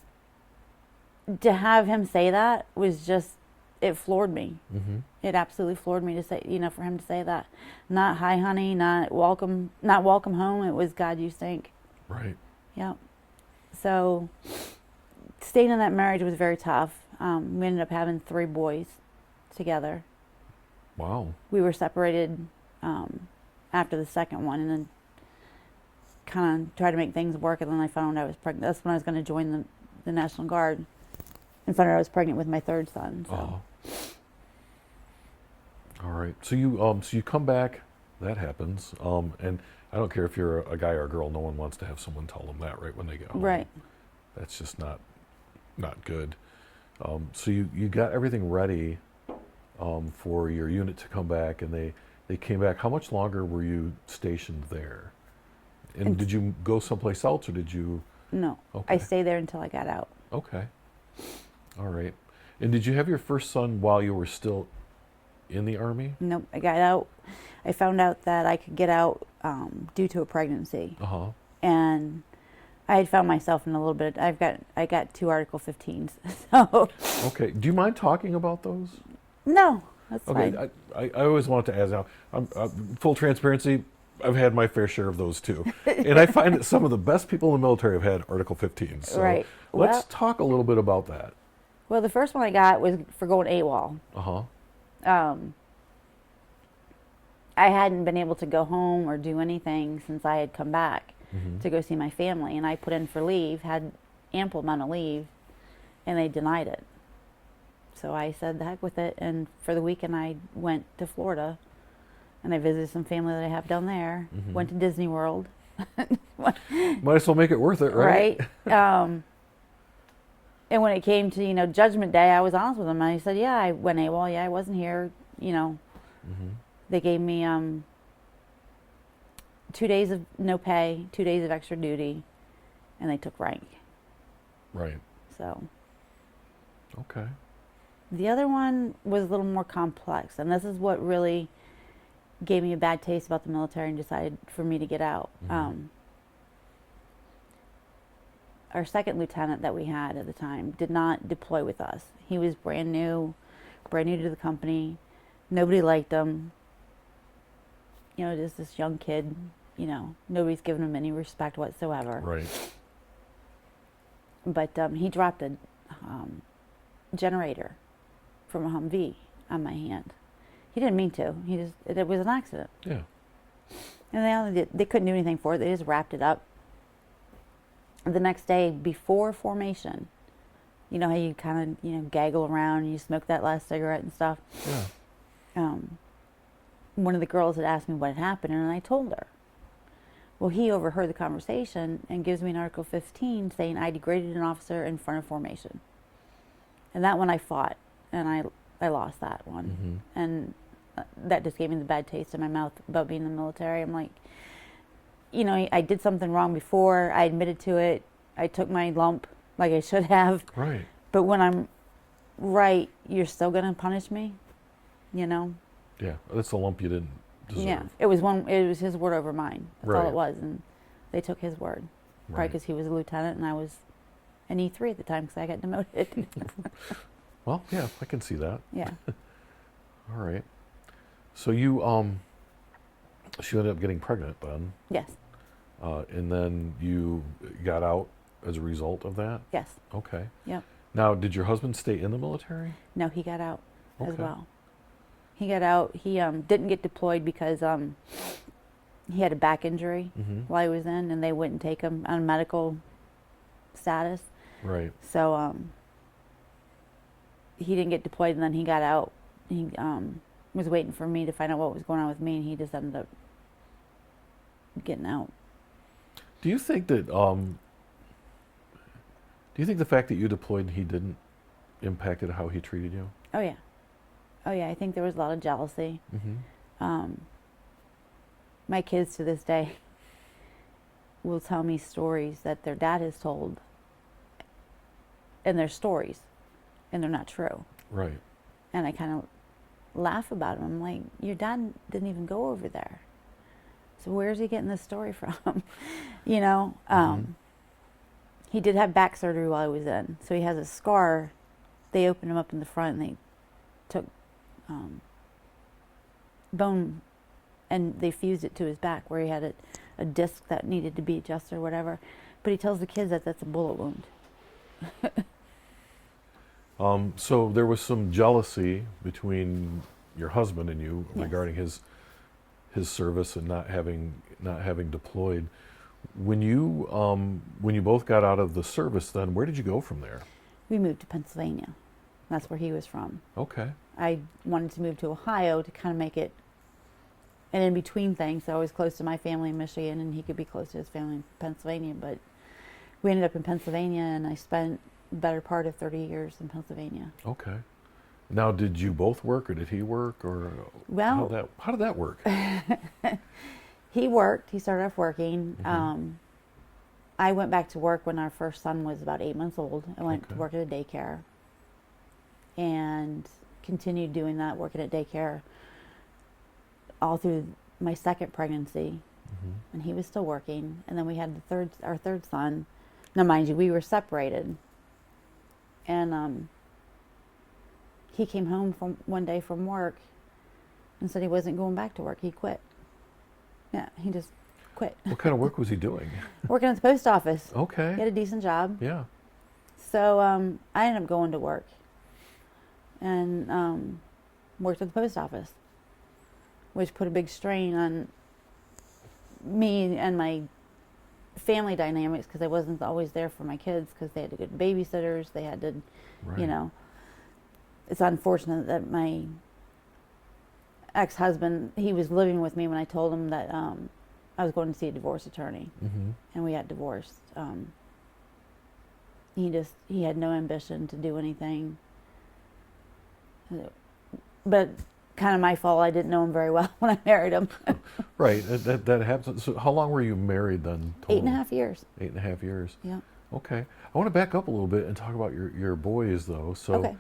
B: to have him say that was just, it floored me.
A: Mm-hmm.
B: It absolutely floored me to say, for him to say that. Not "Hi, honey," not welcome home. It was, "God, you stink."
A: Right.
B: Yep. So staying in that marriage was very tough. We ended up having 3 boys together.
A: Wow.
B: We were separated after the second one, and then kind of tried to make things work, and then I found I was pregnant. That's when I was going to join the National Guard, and found out I was pregnant with my 3rd son. So.
A: Oh. All right. So you come back. That happens. And I don't care if you're a guy or a girl. No one wants to have someone tell them that right when they get home.
B: Right.
A: That's just not good. So you got everything ready for your unit to come back, and they came back. How much longer were you stationed there? And did you go someplace else, or did you?
B: No.
A: Okay.
B: I stayed there until I got out.
A: Okay. All right. And did you have your first son while you were still in the Army?
B: Nope. I got out. I found out that I could get out due to a pregnancy.
A: Uh-huh.
B: And I had found myself in a little bit. I got 2 Article 15s. So.
A: Okay. Do you mind talking about those?
B: No, that's
A: okay.
B: fine.
A: I always want to ask now. Full transparency. I've had my fair share of those too, and I find that some of the best people in the military have had Article 15s. So
B: right.
A: Let's talk a little bit about that.
B: Well, the first one I got was for going AWOL.
A: Uh-huh.
B: I hadn't been able to go home or do anything since I had come back to go see my family, and I put in for leave, had ample amount of leave, and they denied it. So I said, the heck with it, and for the weekend I went to Florida, and I visited some family that I have down there, went to Disney World.
A: Might as well make it worth it, right?
B: Right. And when it came to, Judgment Day, I was honest with them. I said, yeah, I went AWOL. Yeah, I wasn't here, They gave me 2 days of no pay, 2 days of extra duty, and they took rank.
A: Right.
B: So.
A: Okay.
B: The other one was a little more complex, and this is what really gave me a bad taste about the military and decided for me to get out. Our second lieutenant that we had at the time did not deploy with us. He was brand new to the company. Nobody liked him. Just this young kid, nobody's given him any respect whatsoever.
A: Right.
B: But he dropped a generator from a Humvee on my hand. He didn't mean to. It was an accident.
A: Yeah.
B: And they couldn't do anything for it. They just wrapped it up. The next day, before formation, how you kind of, gaggle around and you smoke that last cigarette and stuff.
A: Yeah.
B: One of the girls had asked me what had happened, and I told her. Well, he overheard the conversation and gives me an Article 15 saying I degraded an officer in front of formation. And that one I fought, and I lost that one. And that just gave me the bad taste in my mouth about being in the military. I'm like, I did something wrong before. I admitted to it. I took my lump like I should have.
A: Right.
B: But when I'm right, you're still going to punish me,
A: Yeah, that's a lump you didn't deserve.
B: Yeah, it was his word over mine. That's all
A: Right.
B: it was, and they took his word. Probably
A: Right.
B: because he was a lieutenant and I was an E3 at the time because I got demoted.
A: Well, yeah, I can see that.
B: Yeah.
A: All right. So she ended up getting pregnant then.
B: Yes.
A: And then you got out as a result of that?
B: Yes.
A: Okay.
B: Yep.
A: Now, did your husband stay in the military?
B: No, he got out as
A: Okay.
B: well. He got out. He didn't get deployed because he had a back injury
A: Mm-hmm.
B: while he was in, and they wouldn't take him on medical status.
A: Right.
B: So he didn't get deployed, and then he got out. He was waiting for me to find out what was going on with me, and he just ended up getting out.
A: Do you think that the fact that you deployed and he didn't impacted how he treated you?
B: Oh yeah, I think there was a lot of jealousy.
A: Mm-hmm.
B: My kids to this day will tell me stories that their dad has told, and they're stories, and they're not true.
A: Right.
B: And I kind of laugh about them. I'm like, your dad didn't even go over there. So where's he getting this story from? You know, he did have back surgery while he was in. So he has a scar. They opened him up in the front and they took bone and they fused it to his back where he had a disc that needed to be adjusted or whatever. But he tells the kids that that's a bullet wound.
A: So there was some jealousy between your husband and you
B: Yes.
A: regarding his service and not having deployed. When you both got out of the service, then where did you go from there?
B: We moved to Pennsylvania. That's where he was from.
A: Okay.
B: I wanted to move to Ohio to kind of make it an in-between thing, so I was close to my family in Michigan and he could be close to his family in Pennsylvania. But we ended up in Pennsylvania, and I spent the better part of 30 years in Pennsylvania.
A: Okay. Now, did you both work, or did he work, or
B: Well,
A: how did that work?
B: he worked. He started off working.
A: Mhm.
B: I went back to work when our first son was about 8 months old. I went to
A: Okay.
B: work at a daycare and continued doing that, working at daycare all through my second pregnancy.
A: Mhm.
B: And he was still working. And then we had our third son. Now, mind you, we were separated. And he came home from one day from work and said he wasn't going back to work. He quit. Yeah, he just quit.
A: What kind of work was he doing?
B: Working at the post office. He
A: Okay.
B: had a decent job.
A: Yeah.
B: So I ended up going to work and worked at the post office, which put a big strain on me and my family dynamics because I wasn't always there for my kids because they had to get babysitters. They had to,
A: Right.
B: you know, it's unfortunate that my ex-husband, he was living with me when I told him that I was going to see a divorce attorney,
A: Mm-hmm.
B: and we got divorced. He had no ambition to do anything. But kind of my fault. I didn't know him very well when I married him.
A: Right. That happens. So how long were you married then? Total?
B: 8.5 years.
A: 8.5 years.
B: Yeah.
A: Okay. I want to back up a little bit and talk about your boys, though. So,
B: Okay.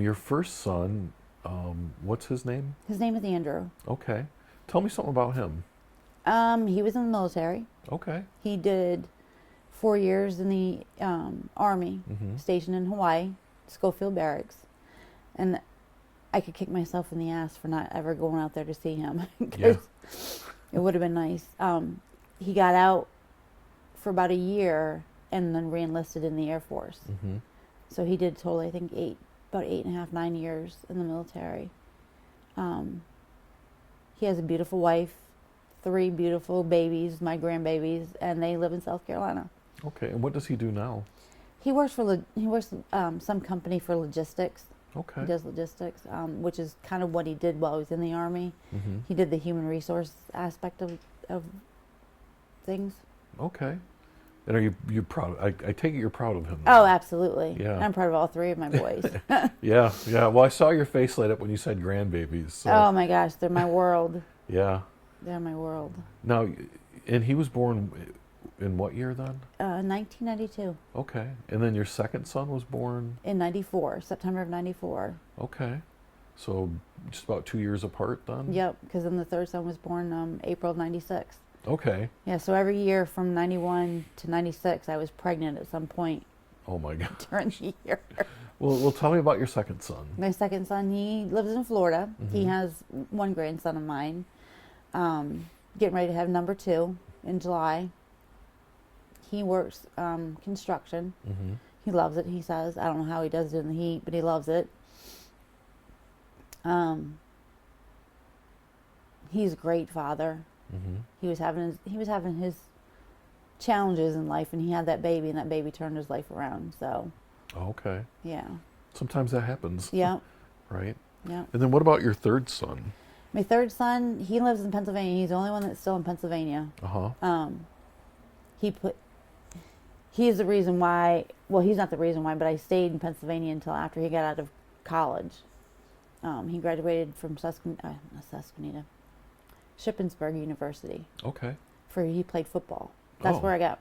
A: Your first son, what's his name?
B: His name is Andrew.
A: Okay. Tell me something about him.
B: He was in the military.
A: Okay.
B: He did 4 years in the Army,
A: Mm-hmm.
B: stationed in Hawaii, Schofield Barracks. And I could kick myself in the ass for not ever going out there to see him. 'Cause
A: Yeah.
B: it would have been nice. He got out for about a year and then re-enlisted in the Air Force.
A: Mm-hmm.
B: So he did total, I think, about 8.5, 9 years in the military. He has a beautiful wife, 3 beautiful babies, my grandbabies, and they live in South Carolina.
A: Okay. And what does he do now?
B: He works some company for logistics.
A: Okay.
B: He does logistics, which is kind of what he did while he was in the Army.
A: Mm-hmm.
B: He did the human resource aspect of things.
A: Okay. And are you proud? I take it you're proud of him.
B: Oh, absolutely.
A: Yeah.
B: I'm proud of all 3 of my boys.
A: Yeah. Yeah. Well, I saw your face light up when you said grandbabies. So,
B: Oh my gosh, they're my world.
A: yeah.
B: They're my world.
A: Now, and he was born in what year then?
B: 1992.
A: Okay. And then your second son was born?
B: In 94, September of 94.
A: Okay. So just about 2 years apart then?
B: Yep, because then the third son was born April of 96.
A: Okay.
B: Yeah, so every year from 91 to 96, I was pregnant at some point
A: Oh my God.
B: during the year.
A: Well, tell me about your second son.
B: My second son, he lives in Florida. He
A: Mhm.
B: has one grandson of mine. Getting ready to have number 2 in July. He works construction.
A: Mm-hmm.
B: He loves it, he says. I don't know how he does it in the heat, but he loves it. He's a great father.
A: Mm-hmm.
B: He was having his challenges in life, and he had that baby, and that baby turned his life around. So,
A: Okay.
B: yeah.
A: Sometimes that happens.
B: Yeah.
A: Right?
B: Yeah.
A: And then what about your third son?
B: My third son, he lives in Pennsylvania. He's the only one that's still in Pennsylvania.
A: Uh-huh.
B: He's the reason why, well, he's not the reason why, but I stayed in Pennsylvania until after he got out of college. He graduated from Shippensburg University.
A: Okay.
B: He played football. That's
A: Oh.
B: where I got.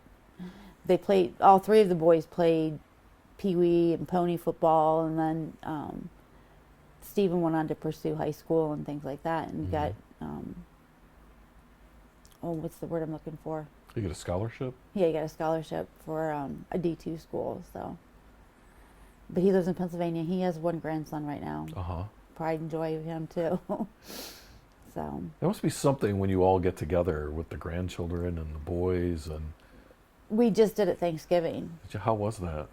B: All three of the boys played Pee Wee and pony football, and then Stephen went on to pursue high school and things like that, and got, what's the word I'm looking for?
A: You get a scholarship?
B: Yeah, he got a scholarship for a D2 school, so. But he lives in Pennsylvania. He has one grandson right now.
A: Uh-huh.
B: Pride and joy of him, too. So.
A: There must be something when you all get together with the grandchildren and the boys. And
B: We just did it Thanksgiving.
A: how was that?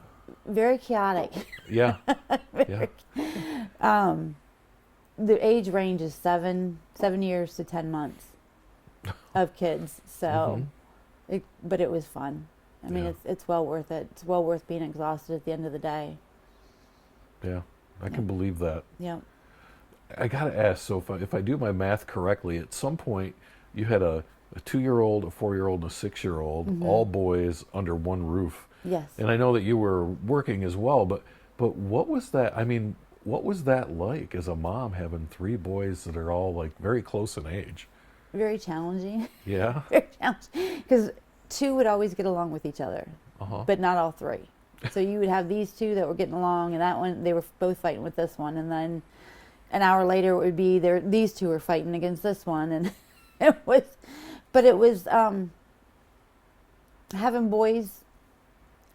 B: Very chaotic.
A: Yeah. Yeah.
B: The age range is 7 years to 10 months of kids. So, but it was fun. I mean,
A: Yeah.
B: it's well worth it. It's well worth being exhausted at the end of the day.
A: Yeah. I can believe that.
B: Yeah.
A: I gotta ask, so if I do my math correctly, at some point you had a 2-year-old, a 4-year-old, and a 6-year-old, all boys under one roof.
B: Yes.
A: And I know that you were working as well, but what was that? I mean, what was that like as a mom having 3 boys that are all like very close in age?
B: Very challenging.
A: Yeah.
B: Very challenging. Because 2 would always get along with each other, but not all 3. So you would have these 2 that were getting along, and that one, they were both fighting with this one, and then an hour later it would be these 2 are fighting against this one, and it was having boys.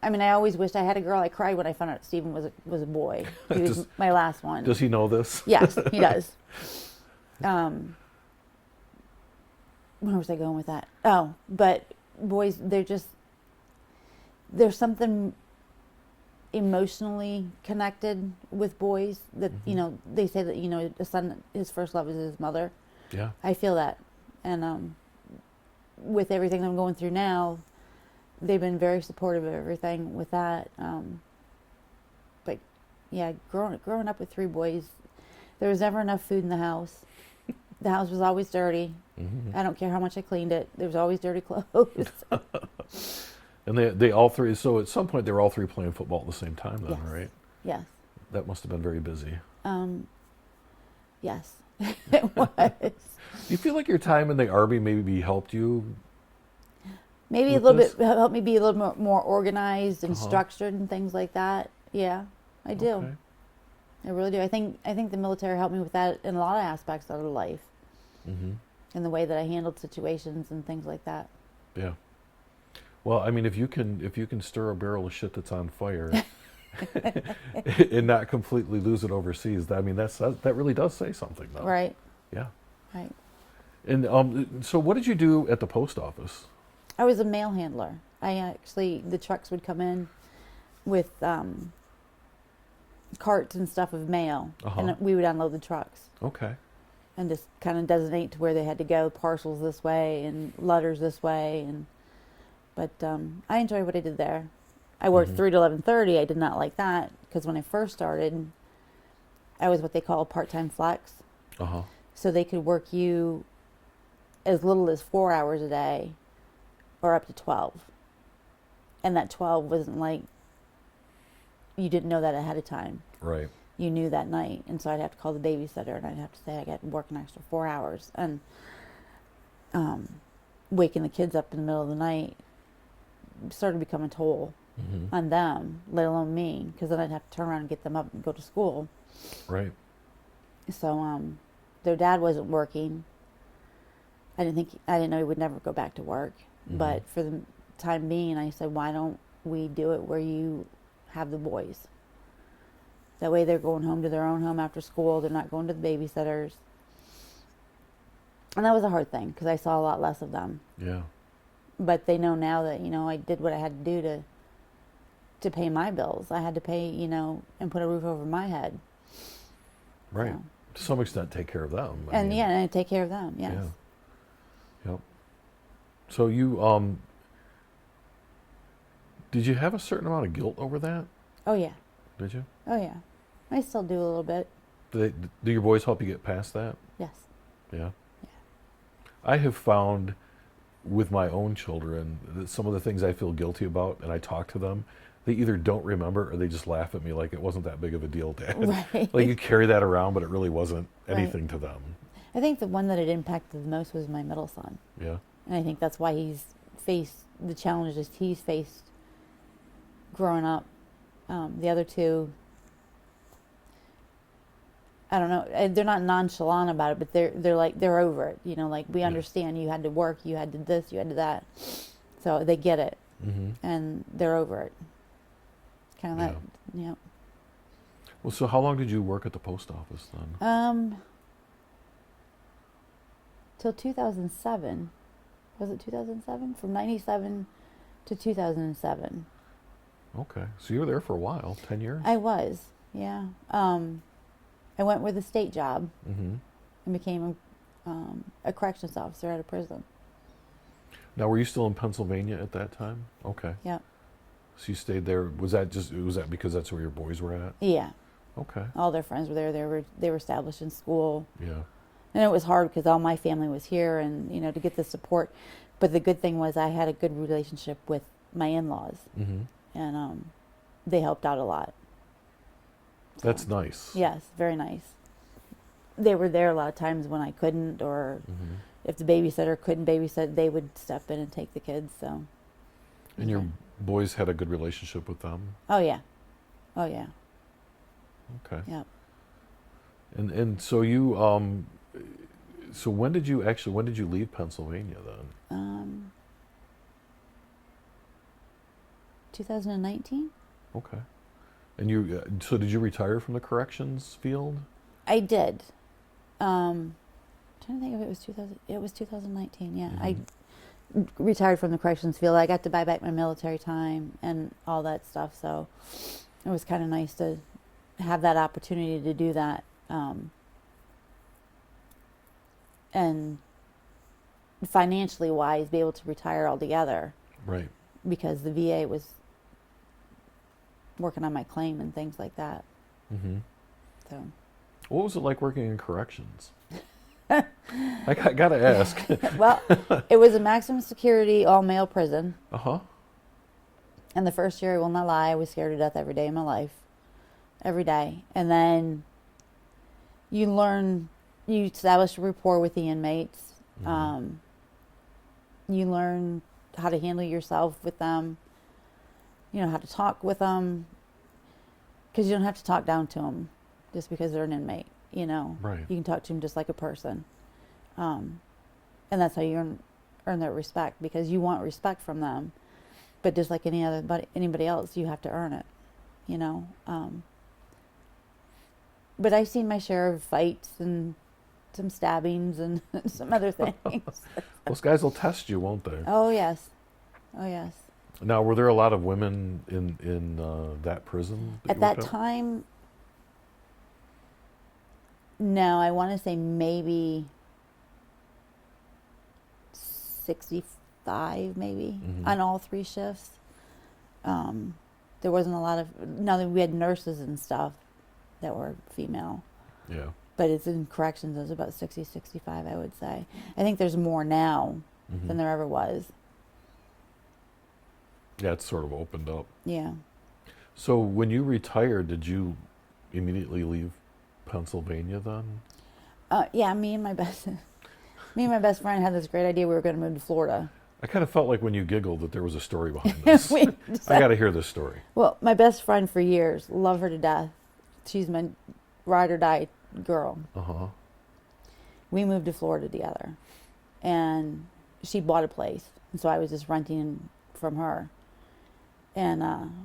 B: I mean, I always wished I had a girl. I cried when I found out Stephen was a boy. He was my last one.
A: Does he know this?
B: Yes, he does. Where was I going with that? Oh, but boys, there's something emotionally connected with boys that, they say that, a son, his first love is his mother.
A: Yeah.
B: I feel that. And with everything I'm going through now, they've been very supportive of everything with that. But yeah, growing up with 3 boys, there was never enough food in the house. The house was always dirty. I don't care how much I cleaned it. There was always dirty clothes.
A: And they all 3, so at some point they were all 3 playing football at the same time then,
B: Yes.
A: right?
B: Yes.
A: That must have been very busy.
B: Yes, it was.
A: Do you feel like your time in the Army maybe helped you?
B: Maybe a
A: with
B: little
A: this?
B: bit, helped me be a little more organized and structured and things like that. Yeah, I do.
A: Okay.
B: I really do. I think the military helped me with that in a lot of aspects of life, in the way that I handled situations and things like that.
A: Yeah. Well, I mean, if you can stir a barrel of shit that's on fire and not completely lose it overseas, I mean, that really does say something, though.
B: Right.
A: Yeah.
B: Right.
A: And so, what did you do at the post office?
B: I was a mail handler. The trucks would come in with carts and stuff of mail, and we would unload the trucks.
A: Okay.
B: And just kind of designate to where they had to go, parcels this way and letters this way, but I enjoyed what I did there. I worked 3 to 11:30. I did not like that because when I first started, I was what they call a part-time flex. So they could work you as little as 4 hours a day, or up to 12. And that 12 wasn't like you didn't know that ahead of time.
A: Right.
B: You knew that night, and so I'd have to call the babysitter, and I'd have to say I got to work an extra 4 hours, and waking the kids up in the middle of the night started becoming a toll on them, let alone me, because then I'd have to turn around and get them up and go to school.
A: Right.
B: So their dad wasn't working. I didn't know he would never go back to work, but for the time being, I said, why don't we do it where you have the boys? That way they're going home to their own home after school. They're not going to the babysitters. And that was a hard thing because I saw a lot less of them.
A: Yeah.
B: But they know now that, I did what I had to do to pay my bills. I had to pay, and put a roof over my head.
A: Right.
B: So.
A: To some extent, take care of them.
B: And I take care of them. Yes.
A: Yeah. Yep. So you did you have a certain amount of guilt over that?
B: Oh yeah.
A: Did you?
B: Oh yeah. I still do a little bit.
A: Do your boys help you get past that?
B: Yes.
A: Yeah.
B: Yeah.
A: I have found with my own children that some of the things I feel guilty about, and I talk to them, they either don't remember or they just laugh at me like it wasn't that big of a deal, Dad.
B: Right.
A: Like you carry that around, but it really wasn't anything to them.
B: I think the one that it impacted the most was my middle son.
A: Yeah.
B: And I think that's why he's faced the challenges he's faced growing up. The other two, I don't know, they're not nonchalant about it, but they're over it. Like we understand you had to work, you had to this, you had to that. So they get it.
A: Mm-hmm.
B: And they're over it. It's kind of that, yeah.
A: Well, so how long did you work at the post office then?
B: Till 2007. Was it 2007? From 97 to 2007.
A: Okay. So you were there for a while, 10 years?
B: I was, yeah. I went with a state job
A: Mm-hmm.
B: and became a corrections officer at a prison.
A: Now, were you still in Pennsylvania at that time? Okay.
B: Yeah.
A: So you stayed there. Was that because that's where your boys were at?
B: Yeah.
A: Okay.
B: All their friends were there. They were established in school.
A: Yeah.
B: And it was hard because all my family was here and, to get the support. But the good thing was I had a good relationship with my in-laws.
A: Mm-hmm.
B: And they helped out a lot. So,
A: That's nice.
B: yes, very nice. They were there a lot of times when I couldn't, or
A: Mm-hmm.
B: if the babysitter couldn't babysit, they would step in and take the kids. So.
A: And your boys had a good relationship with them?
B: Oh yeah. Oh yeah.
A: Okay.
B: Yep.
A: And so you so when did you leave Pennsylvania then?
B: 2019.
A: Okay. And you so did you retire from the corrections field?
B: I did. Trying to think if it was 2000. It was 2019. Yeah,
A: Mm-hmm.
B: I retired from the corrections field. I got to buy back my military time and all that stuff. So it was kind of nice to have that opportunity to do that. And financially wise, be able to retire altogether.
A: Right.
B: Because the VA was working on my claim and things like that.
A: Mm-hmm.
B: So.
A: What was it like working in corrections? I gotta ask.
B: Well, it was a maximum security all-male prison.
A: Uh-huh.
B: And the first year, I will not lie, I was scared to death every day of my life. Every day. And then you establish a rapport with the inmates.
A: Mm-hmm.
B: You learn how to handle yourself with them. How to talk with them. Because you don't have to talk down to them just because they're an inmate,
A: Right.
B: You can talk to them just like a person. And that's how you earn their respect, because you want respect from them. But just like anybody else, you have to earn it, But I've seen my share of fights and some stabbings and some other things.
A: Those guys will test you, won't they?
B: Oh, yes. Oh, yes.
A: Now, were there a lot of women in that prison?
B: At that time, no, I want to say maybe 65, maybe,
A: Mm-hmm.
B: on all 3 shifts. There wasn't a lot of, now we had nurses and stuff that were female.
A: Yeah.
B: But it's in corrections, it was about 60, 65, I would say. I think there's more now
A: Mm-hmm.
B: than there ever was.
A: Yeah, it's sort of opened up.
B: Yeah.
A: So when you retired, did you immediately leave Pennsylvania then?
B: Yeah, me and my best friend had this great idea we were going to move to Florida.
A: I kind of felt like when you giggled that there was a story behind this. I got to hear this story.
B: Well, my best friend for years, love her to death. She's my ride or die girl.
A: Uh-huh.
B: We moved to Florida together, and she bought a place, and so I was just renting from her. And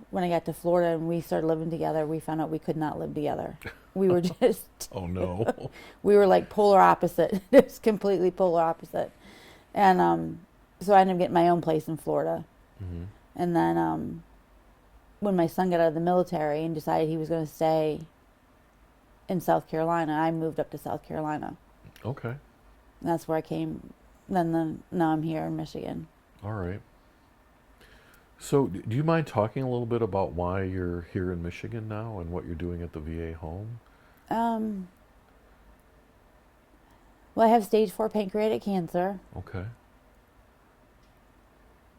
B: when I got to Florida and we started living together, we found out we could not live together. We were just...
A: Oh, no.
B: We were like polar opposite. Just completely polar opposite. And so I ended up getting my own place in Florida.
A: Mm-hmm.
B: And then when my son got out of the military and decided he was going to stay in South Carolina, I moved up to South Carolina.
A: Okay.
B: And that's where I came. Now I'm here in Michigan.
A: All right. So, do you mind talking a little bit about why you're here in Michigan now and what you're doing at the VA home?
B: Well, I have stage 4 pancreatic cancer.
A: Okay.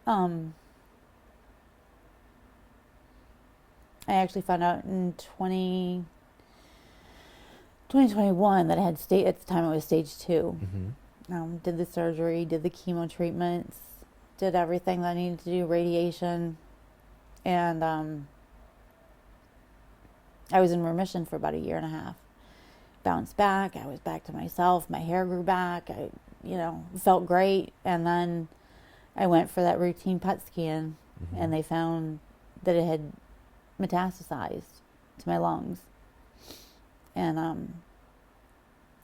B: I actually found out in 2021 that I had at the time it was stage 2.
A: Mm-hmm.
B: Did the surgery, did the chemo treatments, did everything that I needed to do, radiation, and I was in remission for about a year and a half. Bounced back, I was back to myself, my hair grew back, I felt great, and then I went for that routine PET scan,
A: Mm-hmm.
B: and they found that it had metastasized to my lungs. And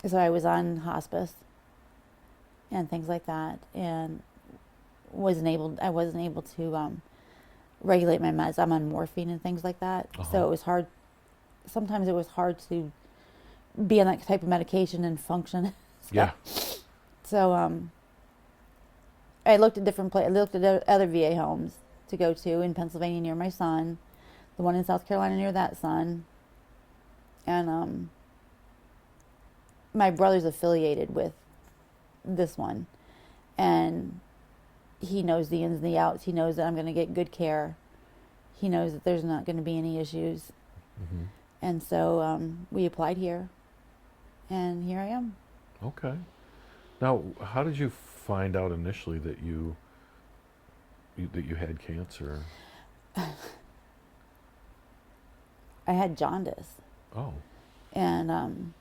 B: so I was on hospice and things like that, and I wasn't able to regulate my meds. I'm on morphine and things like that.
A: Uh-huh.
B: So it was hard. Sometimes it was hard to be on that type of medication and function.
A: Yeah.
B: So I looked at I looked at other VA homes to go to in Pennsylvania near my son, the one in South Carolina near that son, and my brother's affiliated with this one, and he knows the ins and the outs. He knows that I'm going to get good care. He knows that there's not going to be any issues.
A: Mm-hmm.
B: And so we applied here, and here I am.
A: Okay. Now, how did you find out initially that you had cancer?
B: I had jaundice.
A: Oh.
B: And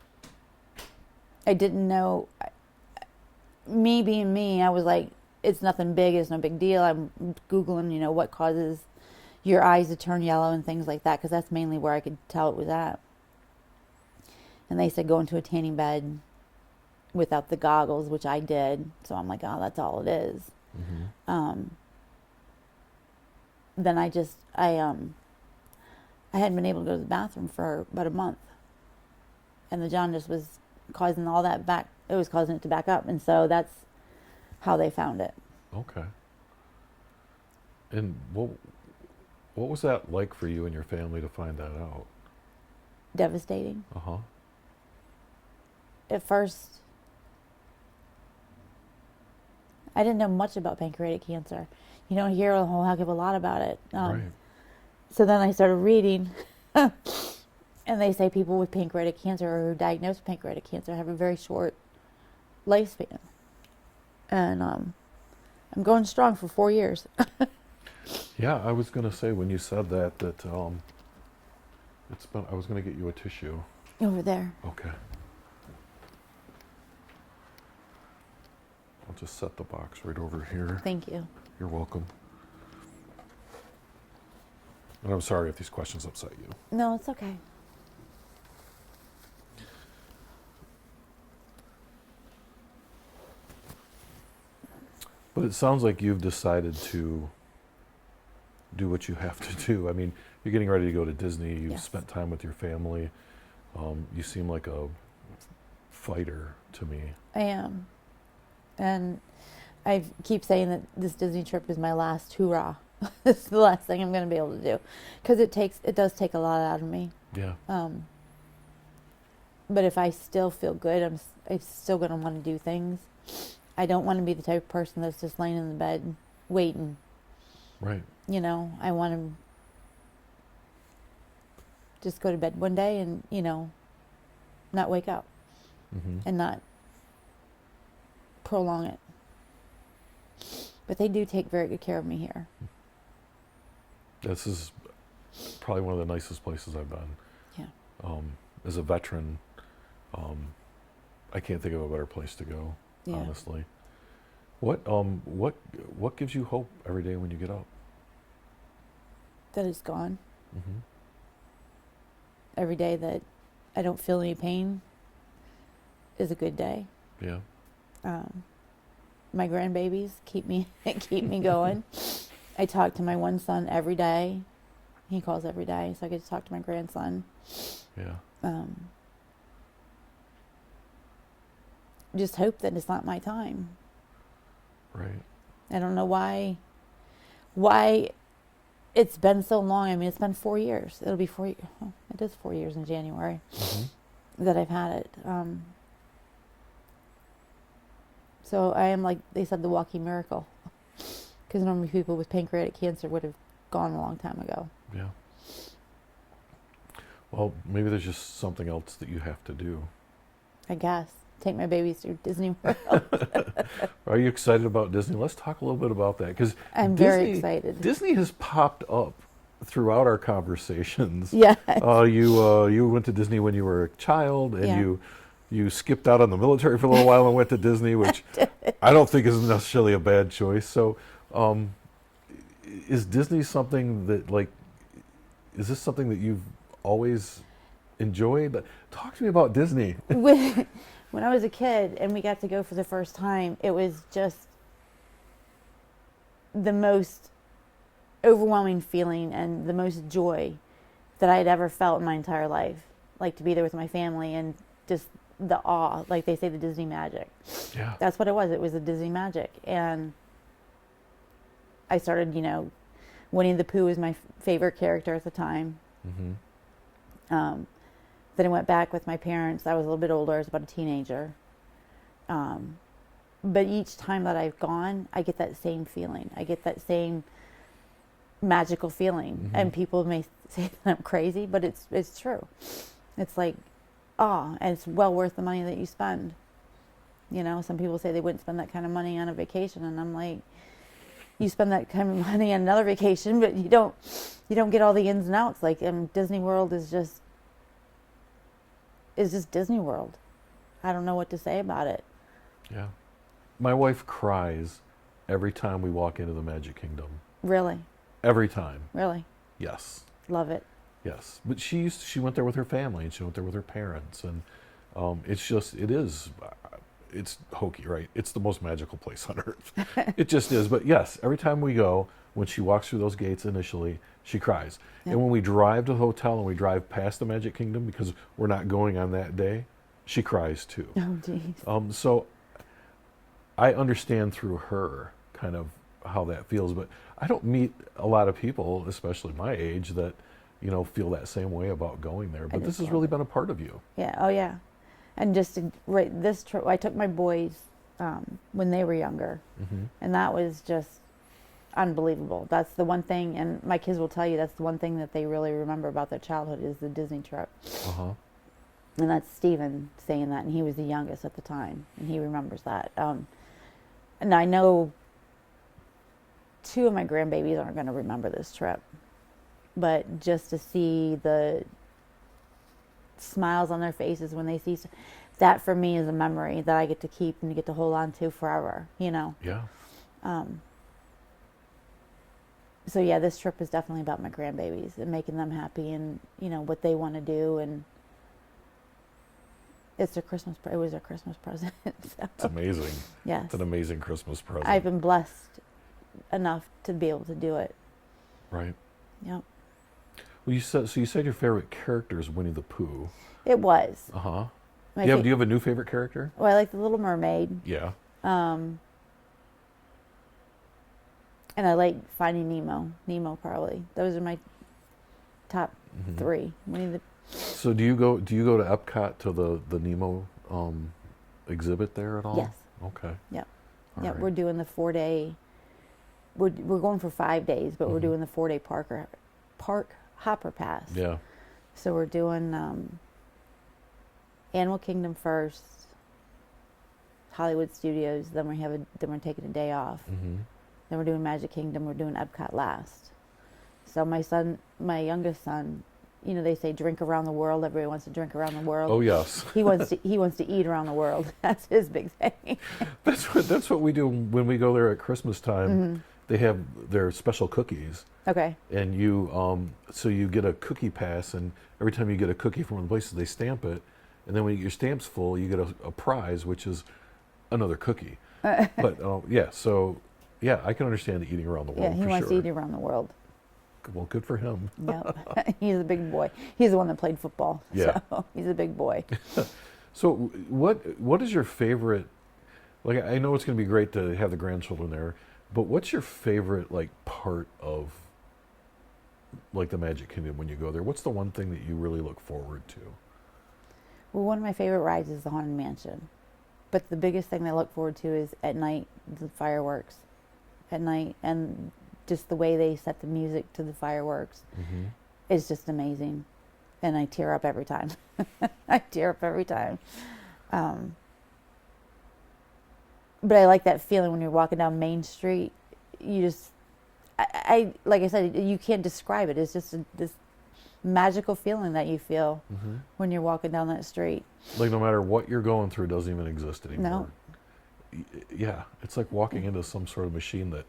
B: I didn't know. Me being me, I was like, it's nothing big, it's no big deal. I'm Googling, what causes your eyes to turn yellow and things like that, because that's mainly where I could tell it was at. And they said go into a tanning bed without the goggles, which I did. So I'm like, oh, that's all it is.
A: Mm-hmm.
B: Then I hadn't been able to go to the bathroom for about a month. And the jaundice was causing all that back. It was causing it to back up. And so that's how they found it.
A: Okay. And what was that like for you and your family to find that out?
B: Devastating.
A: Uh-huh.
B: At first, I didn't know much about pancreatic cancer. You don't hear a whole heck of a lot about it.
A: Right.
B: So then I started reading, and they say people with pancreatic cancer or who are diagnosed with pancreatic cancer have a very short lifespan. And I'm going strong for 4 years.
A: Yeah, I was going to say when you said that I was going to get you a tissue.
B: Over there.
A: Okay. I'll just set the box right over here.
B: Thank you.
A: You're welcome. And I'm sorry if these questions upset you.
B: No, it's okay.
A: But it sounds like you've decided to do what you have to do. I mean, you're getting ready to go to Disney. You've
B: Yes.
A: spent time with your family. You seem like a fighter to me.
B: I am. And I keep saying that this Disney trip is my last hurrah. It's the last thing I'm going to be able to do. Because it does take a lot out of me.
A: Yeah.
B: But if I still feel good, I'm still going to want to do things. I don't want to be the type of person that's just laying in the bed waiting.
A: Right.
B: I want to just go to bed one day and, not wake up
A: Mm-hmm.
B: and not prolong it. But they do take very good care of me here.
A: This is probably one of the nicest places I've been.
B: Yeah.
A: As a veteran, I can't think of a better place to go,
B: Yeah.
A: honestly. What gives you hope every day when you get up?
B: That it's gone.
A: Mm-hmm.
B: Every day that I don't feel any pain is a good day.
A: Yeah.
B: My grandbabies keep me going. I talk to my one son every day. He calls every day, so I get to talk to my grandson.
A: Yeah.
B: Just hope that it's not my time.
A: Right.
B: I don't know why it's been so long. I mean, it's been 4 years. It'll be 4 years. Oh, it is 4 years in January that I've had it. So I am, like they said, the walking miracle. Because normally people with pancreatic cancer would have gone a long time ago.
A: Yeah. Well, maybe there's just something else that you have to do.
B: I guess. Take my babies to Disney World.
A: Are you excited about Disney? Let's talk a little bit about that, because
B: I'm very excited.
A: Disney has popped up throughout our conversations.
B: Yeah.
A: You went to Disney when you were a child, and you skipped out on the military for a little while and went to Disney, which I don't think is necessarily a bad choice. So, is Disney something that, like, is this something that you've always enjoyed? Talk to me about Disney.
B: When I was a kid and we got to go for the first time, it was just the most overwhelming feeling and the most joy that I had ever felt in my entire life. Like, to be there with my family and just the awe, like they say, the Disney magic.
A: Yeah.
B: That's what it was. It was the Disney magic. And I started, Winnie the Pooh was my favorite character at the time. Then I went back with my parents. I was a little bit older. I was about a teenager. But each time that I've gone, I get that same feeling. I get that same magical feeling. And people may say that I'm crazy, but it's true. It's like, and it's well worth the money that you spend. Some people say they wouldn't spend that kind of money on a vacation, and I'm like, you spend that kind of money on another vacation, but you don't get all the ins and outs. Like, Disney World is just Disney World. I don't know what to say about it.
A: Yeah. My wife cries every time we walk into the Magic Kingdom. Really? Every time.
B: Really?
A: Yes.
B: Love it.
A: Yes. But she went there with her family, and she went there with her parents, and it's hokey, right? It's the most magical place on earth. It just is. But yes, every time we go, when she walks through those gates initially, she cries. Yep. And when we drive to the hotel and we drive past the Magic Kingdom, because we're not going on that day, she cries too.
B: Oh, geez.
A: So I understand through her kind of how that feels, but I don't meet a lot of people, especially my age, that feel that same way about going there. But this has really been a part of you.
B: Yeah. Oh, yeah. And just this trip, I took my boys when they were younger, and that was just unbelievable. That's the one thing, and my kids will tell you that's the one thing that they really remember about their childhood is the Disney trip. And that's Steven saying that, and he was the youngest at the time, and he remembers that. And I know 2 of my grandbabies aren't going to remember this trip, but just to see the smiles on their faces when they see that, for me, is a memory that I get to keep and get to hold on to forever. Yeah. So yeah, this trip is definitely about my grandbabies and making them happy, and what they want to do, and it's their Christmas. It was their Christmas present. So.
A: It's amazing.
B: Yes,
A: it's an amazing Christmas present.
B: I've been blessed enough to be able to do it.
A: Right.
B: Yep.
A: Well, you said your favorite character is Winnie the Pooh.
B: It was.
A: Do you have a new favorite character?
B: Well, I like the Little Mermaid.
A: Yeah.
B: And I like Finding Nemo. Nemo, probably. Those are my top 3.
A: So do you go to Epcot to the Nemo exhibit there at all?
B: Yes.
A: Okay.
B: Yep.
A: All
B: yep.
A: right.
B: We're doing the 4-day. We're going for 5 days, but we're doing the 4-day park hopper pass.
A: Yeah.
B: So we're doing Animal Kingdom first, Hollywood Studios. Then we're taking a day off. Then we're doing Magic Kingdom. We're doing Epcot last. So my youngest son, they say drink around the world. Everybody wants to drink around the world.
A: Oh yes.
B: He wants to eat around the world. That's his big thing.
A: That's what we do when we go there at Christmas time. They have their special cookies.
B: Okay.
A: And so you get a cookie pass, and every time you get a cookie from one of the places, they stamp it, and then when your stamp's full, you get a prize, which is another cookie. But I can understand the eating around the world.
B: Yeah, he
A: for
B: wants
A: sure.
B: to eat around the world.
A: Well, good for him.
B: Yep. He's a big boy. He's the one that played football.
A: Yeah.
B: So he's a big boy.
A: So what is your favorite, like, I know it's going to be great to have the grandchildren there, but what's your favorite, like, part of, like, the Magic Kingdom when you go there? What's the one thing that you really look forward to?
B: Well, one of my favorite rides is the Haunted Mansion. But the biggest thing I look forward to is at night, the fireworks. At night, and just the way they set the music to the fireworks is just amazing. And I tear up every time. I tear up every time. But I like that feeling when you're walking down Main Street. You just, I like I said, you can't describe it. It's just this magical feeling that you feel when you're walking down that street.
A: Like, no matter what you're going through, it doesn't even exist anymore.
B: No.
A: Yeah, it's like walking into some sort of machine that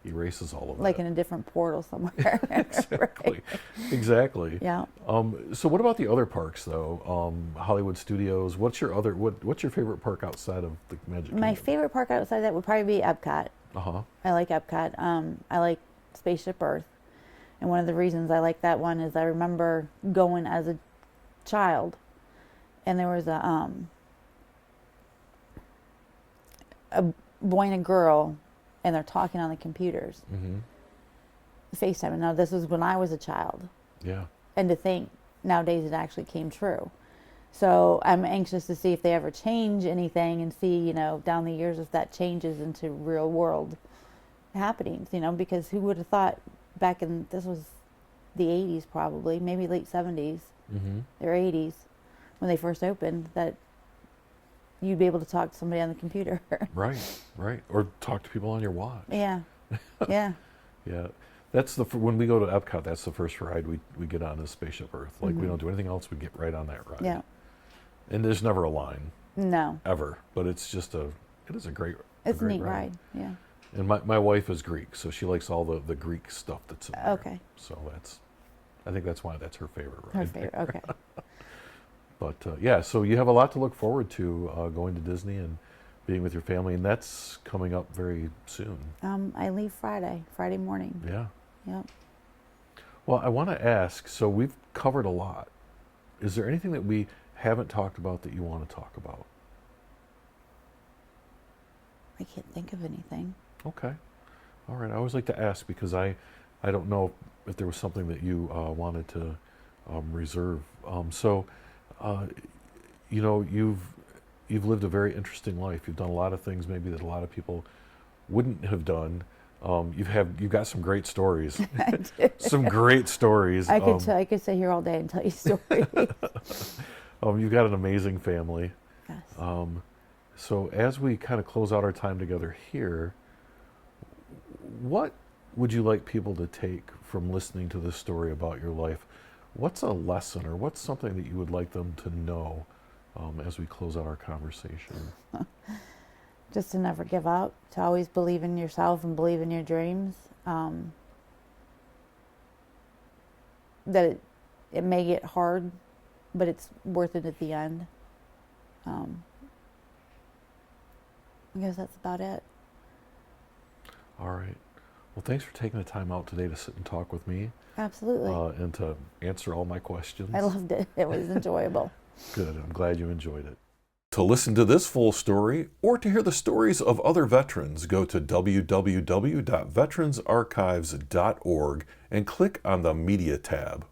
A: erases all of
B: like
A: that.
B: in a different portal somewhere.
A: Exactly.
B: Right.
A: Exactly.
B: Yeah.
A: So what about the other parks though? Hollywood Studios. What's your favorite park outside of the Magic Kingdom?
B: My favorite park outside that would probably be Epcot. I like Epcot. I like Spaceship Earth. And one of the reasons I like that one is I remember going as a child, and there was a boy and a girl, and they're talking on the computers. FaceTime. Now, this was when I was a child.
A: Yeah.
B: And to think nowadays it actually came true. So I'm anxious to see if they ever change anything and see, down the years if that changes into real world happenings, because who would have thought back in, this was the 80s probably, maybe late 70s, or 80s, when they first opened, that you'd be able to talk to somebody on the computer.
A: Right. Or talk to people on your watch.
B: Yeah. Yeah.
A: Yeah. That's when we go to Epcot, that's the first ride we get on is Spaceship Earth. Like, we don't do anything else, we get right on that ride.
B: Yeah.
A: And there's never a line.
B: No.
A: Ever. But it is a great
B: It's a
A: great
B: neat ride. Yeah.
A: And my wife is Greek, so she likes all the Greek stuff that's in there.
B: Okay.
A: So I think that's why that's her favorite ride.
B: Her favorite. Okay.
A: But yeah, so you have a lot to look forward to going to Disney and being with your family, and that's coming up very soon.
B: I leave Friday morning.
A: Yeah.
B: Yep.
A: Well, I want to ask, so we've covered a lot. Is there anything that we haven't talked about that you want to talk about?
B: I can't think of anything.
A: Okay. All right. I always like to ask because I don't know if there was something that you wanted to reserve. You've lived a very interesting life. You've done a lot of things maybe that a lot of people wouldn't have done. You've got some great stories.
B: I do.
A: Some great stories.
B: I could sit here all day and tell you stories.
A: You've got an amazing family.
B: Yes.
A: So as we kind of close out our time together here, what would you like people to take from listening to this story about your life? What's a lesson or what's something that you would like them to know as we close out our conversation?
B: Just to never give up, to always believe in yourself and believe in your dreams. That it may get hard, but it's worth it at the end. I guess that's about it.
A: All right. Well, thanks for taking the time out today to sit and talk with me.
B: Absolutely.
A: And to answer all my questions.
B: I loved it. It was enjoyable.
A: Good. I'm glad you enjoyed it. To listen to this full story or to hear the stories of other veterans, go to www.veteransarchives.org and click on the Media tab.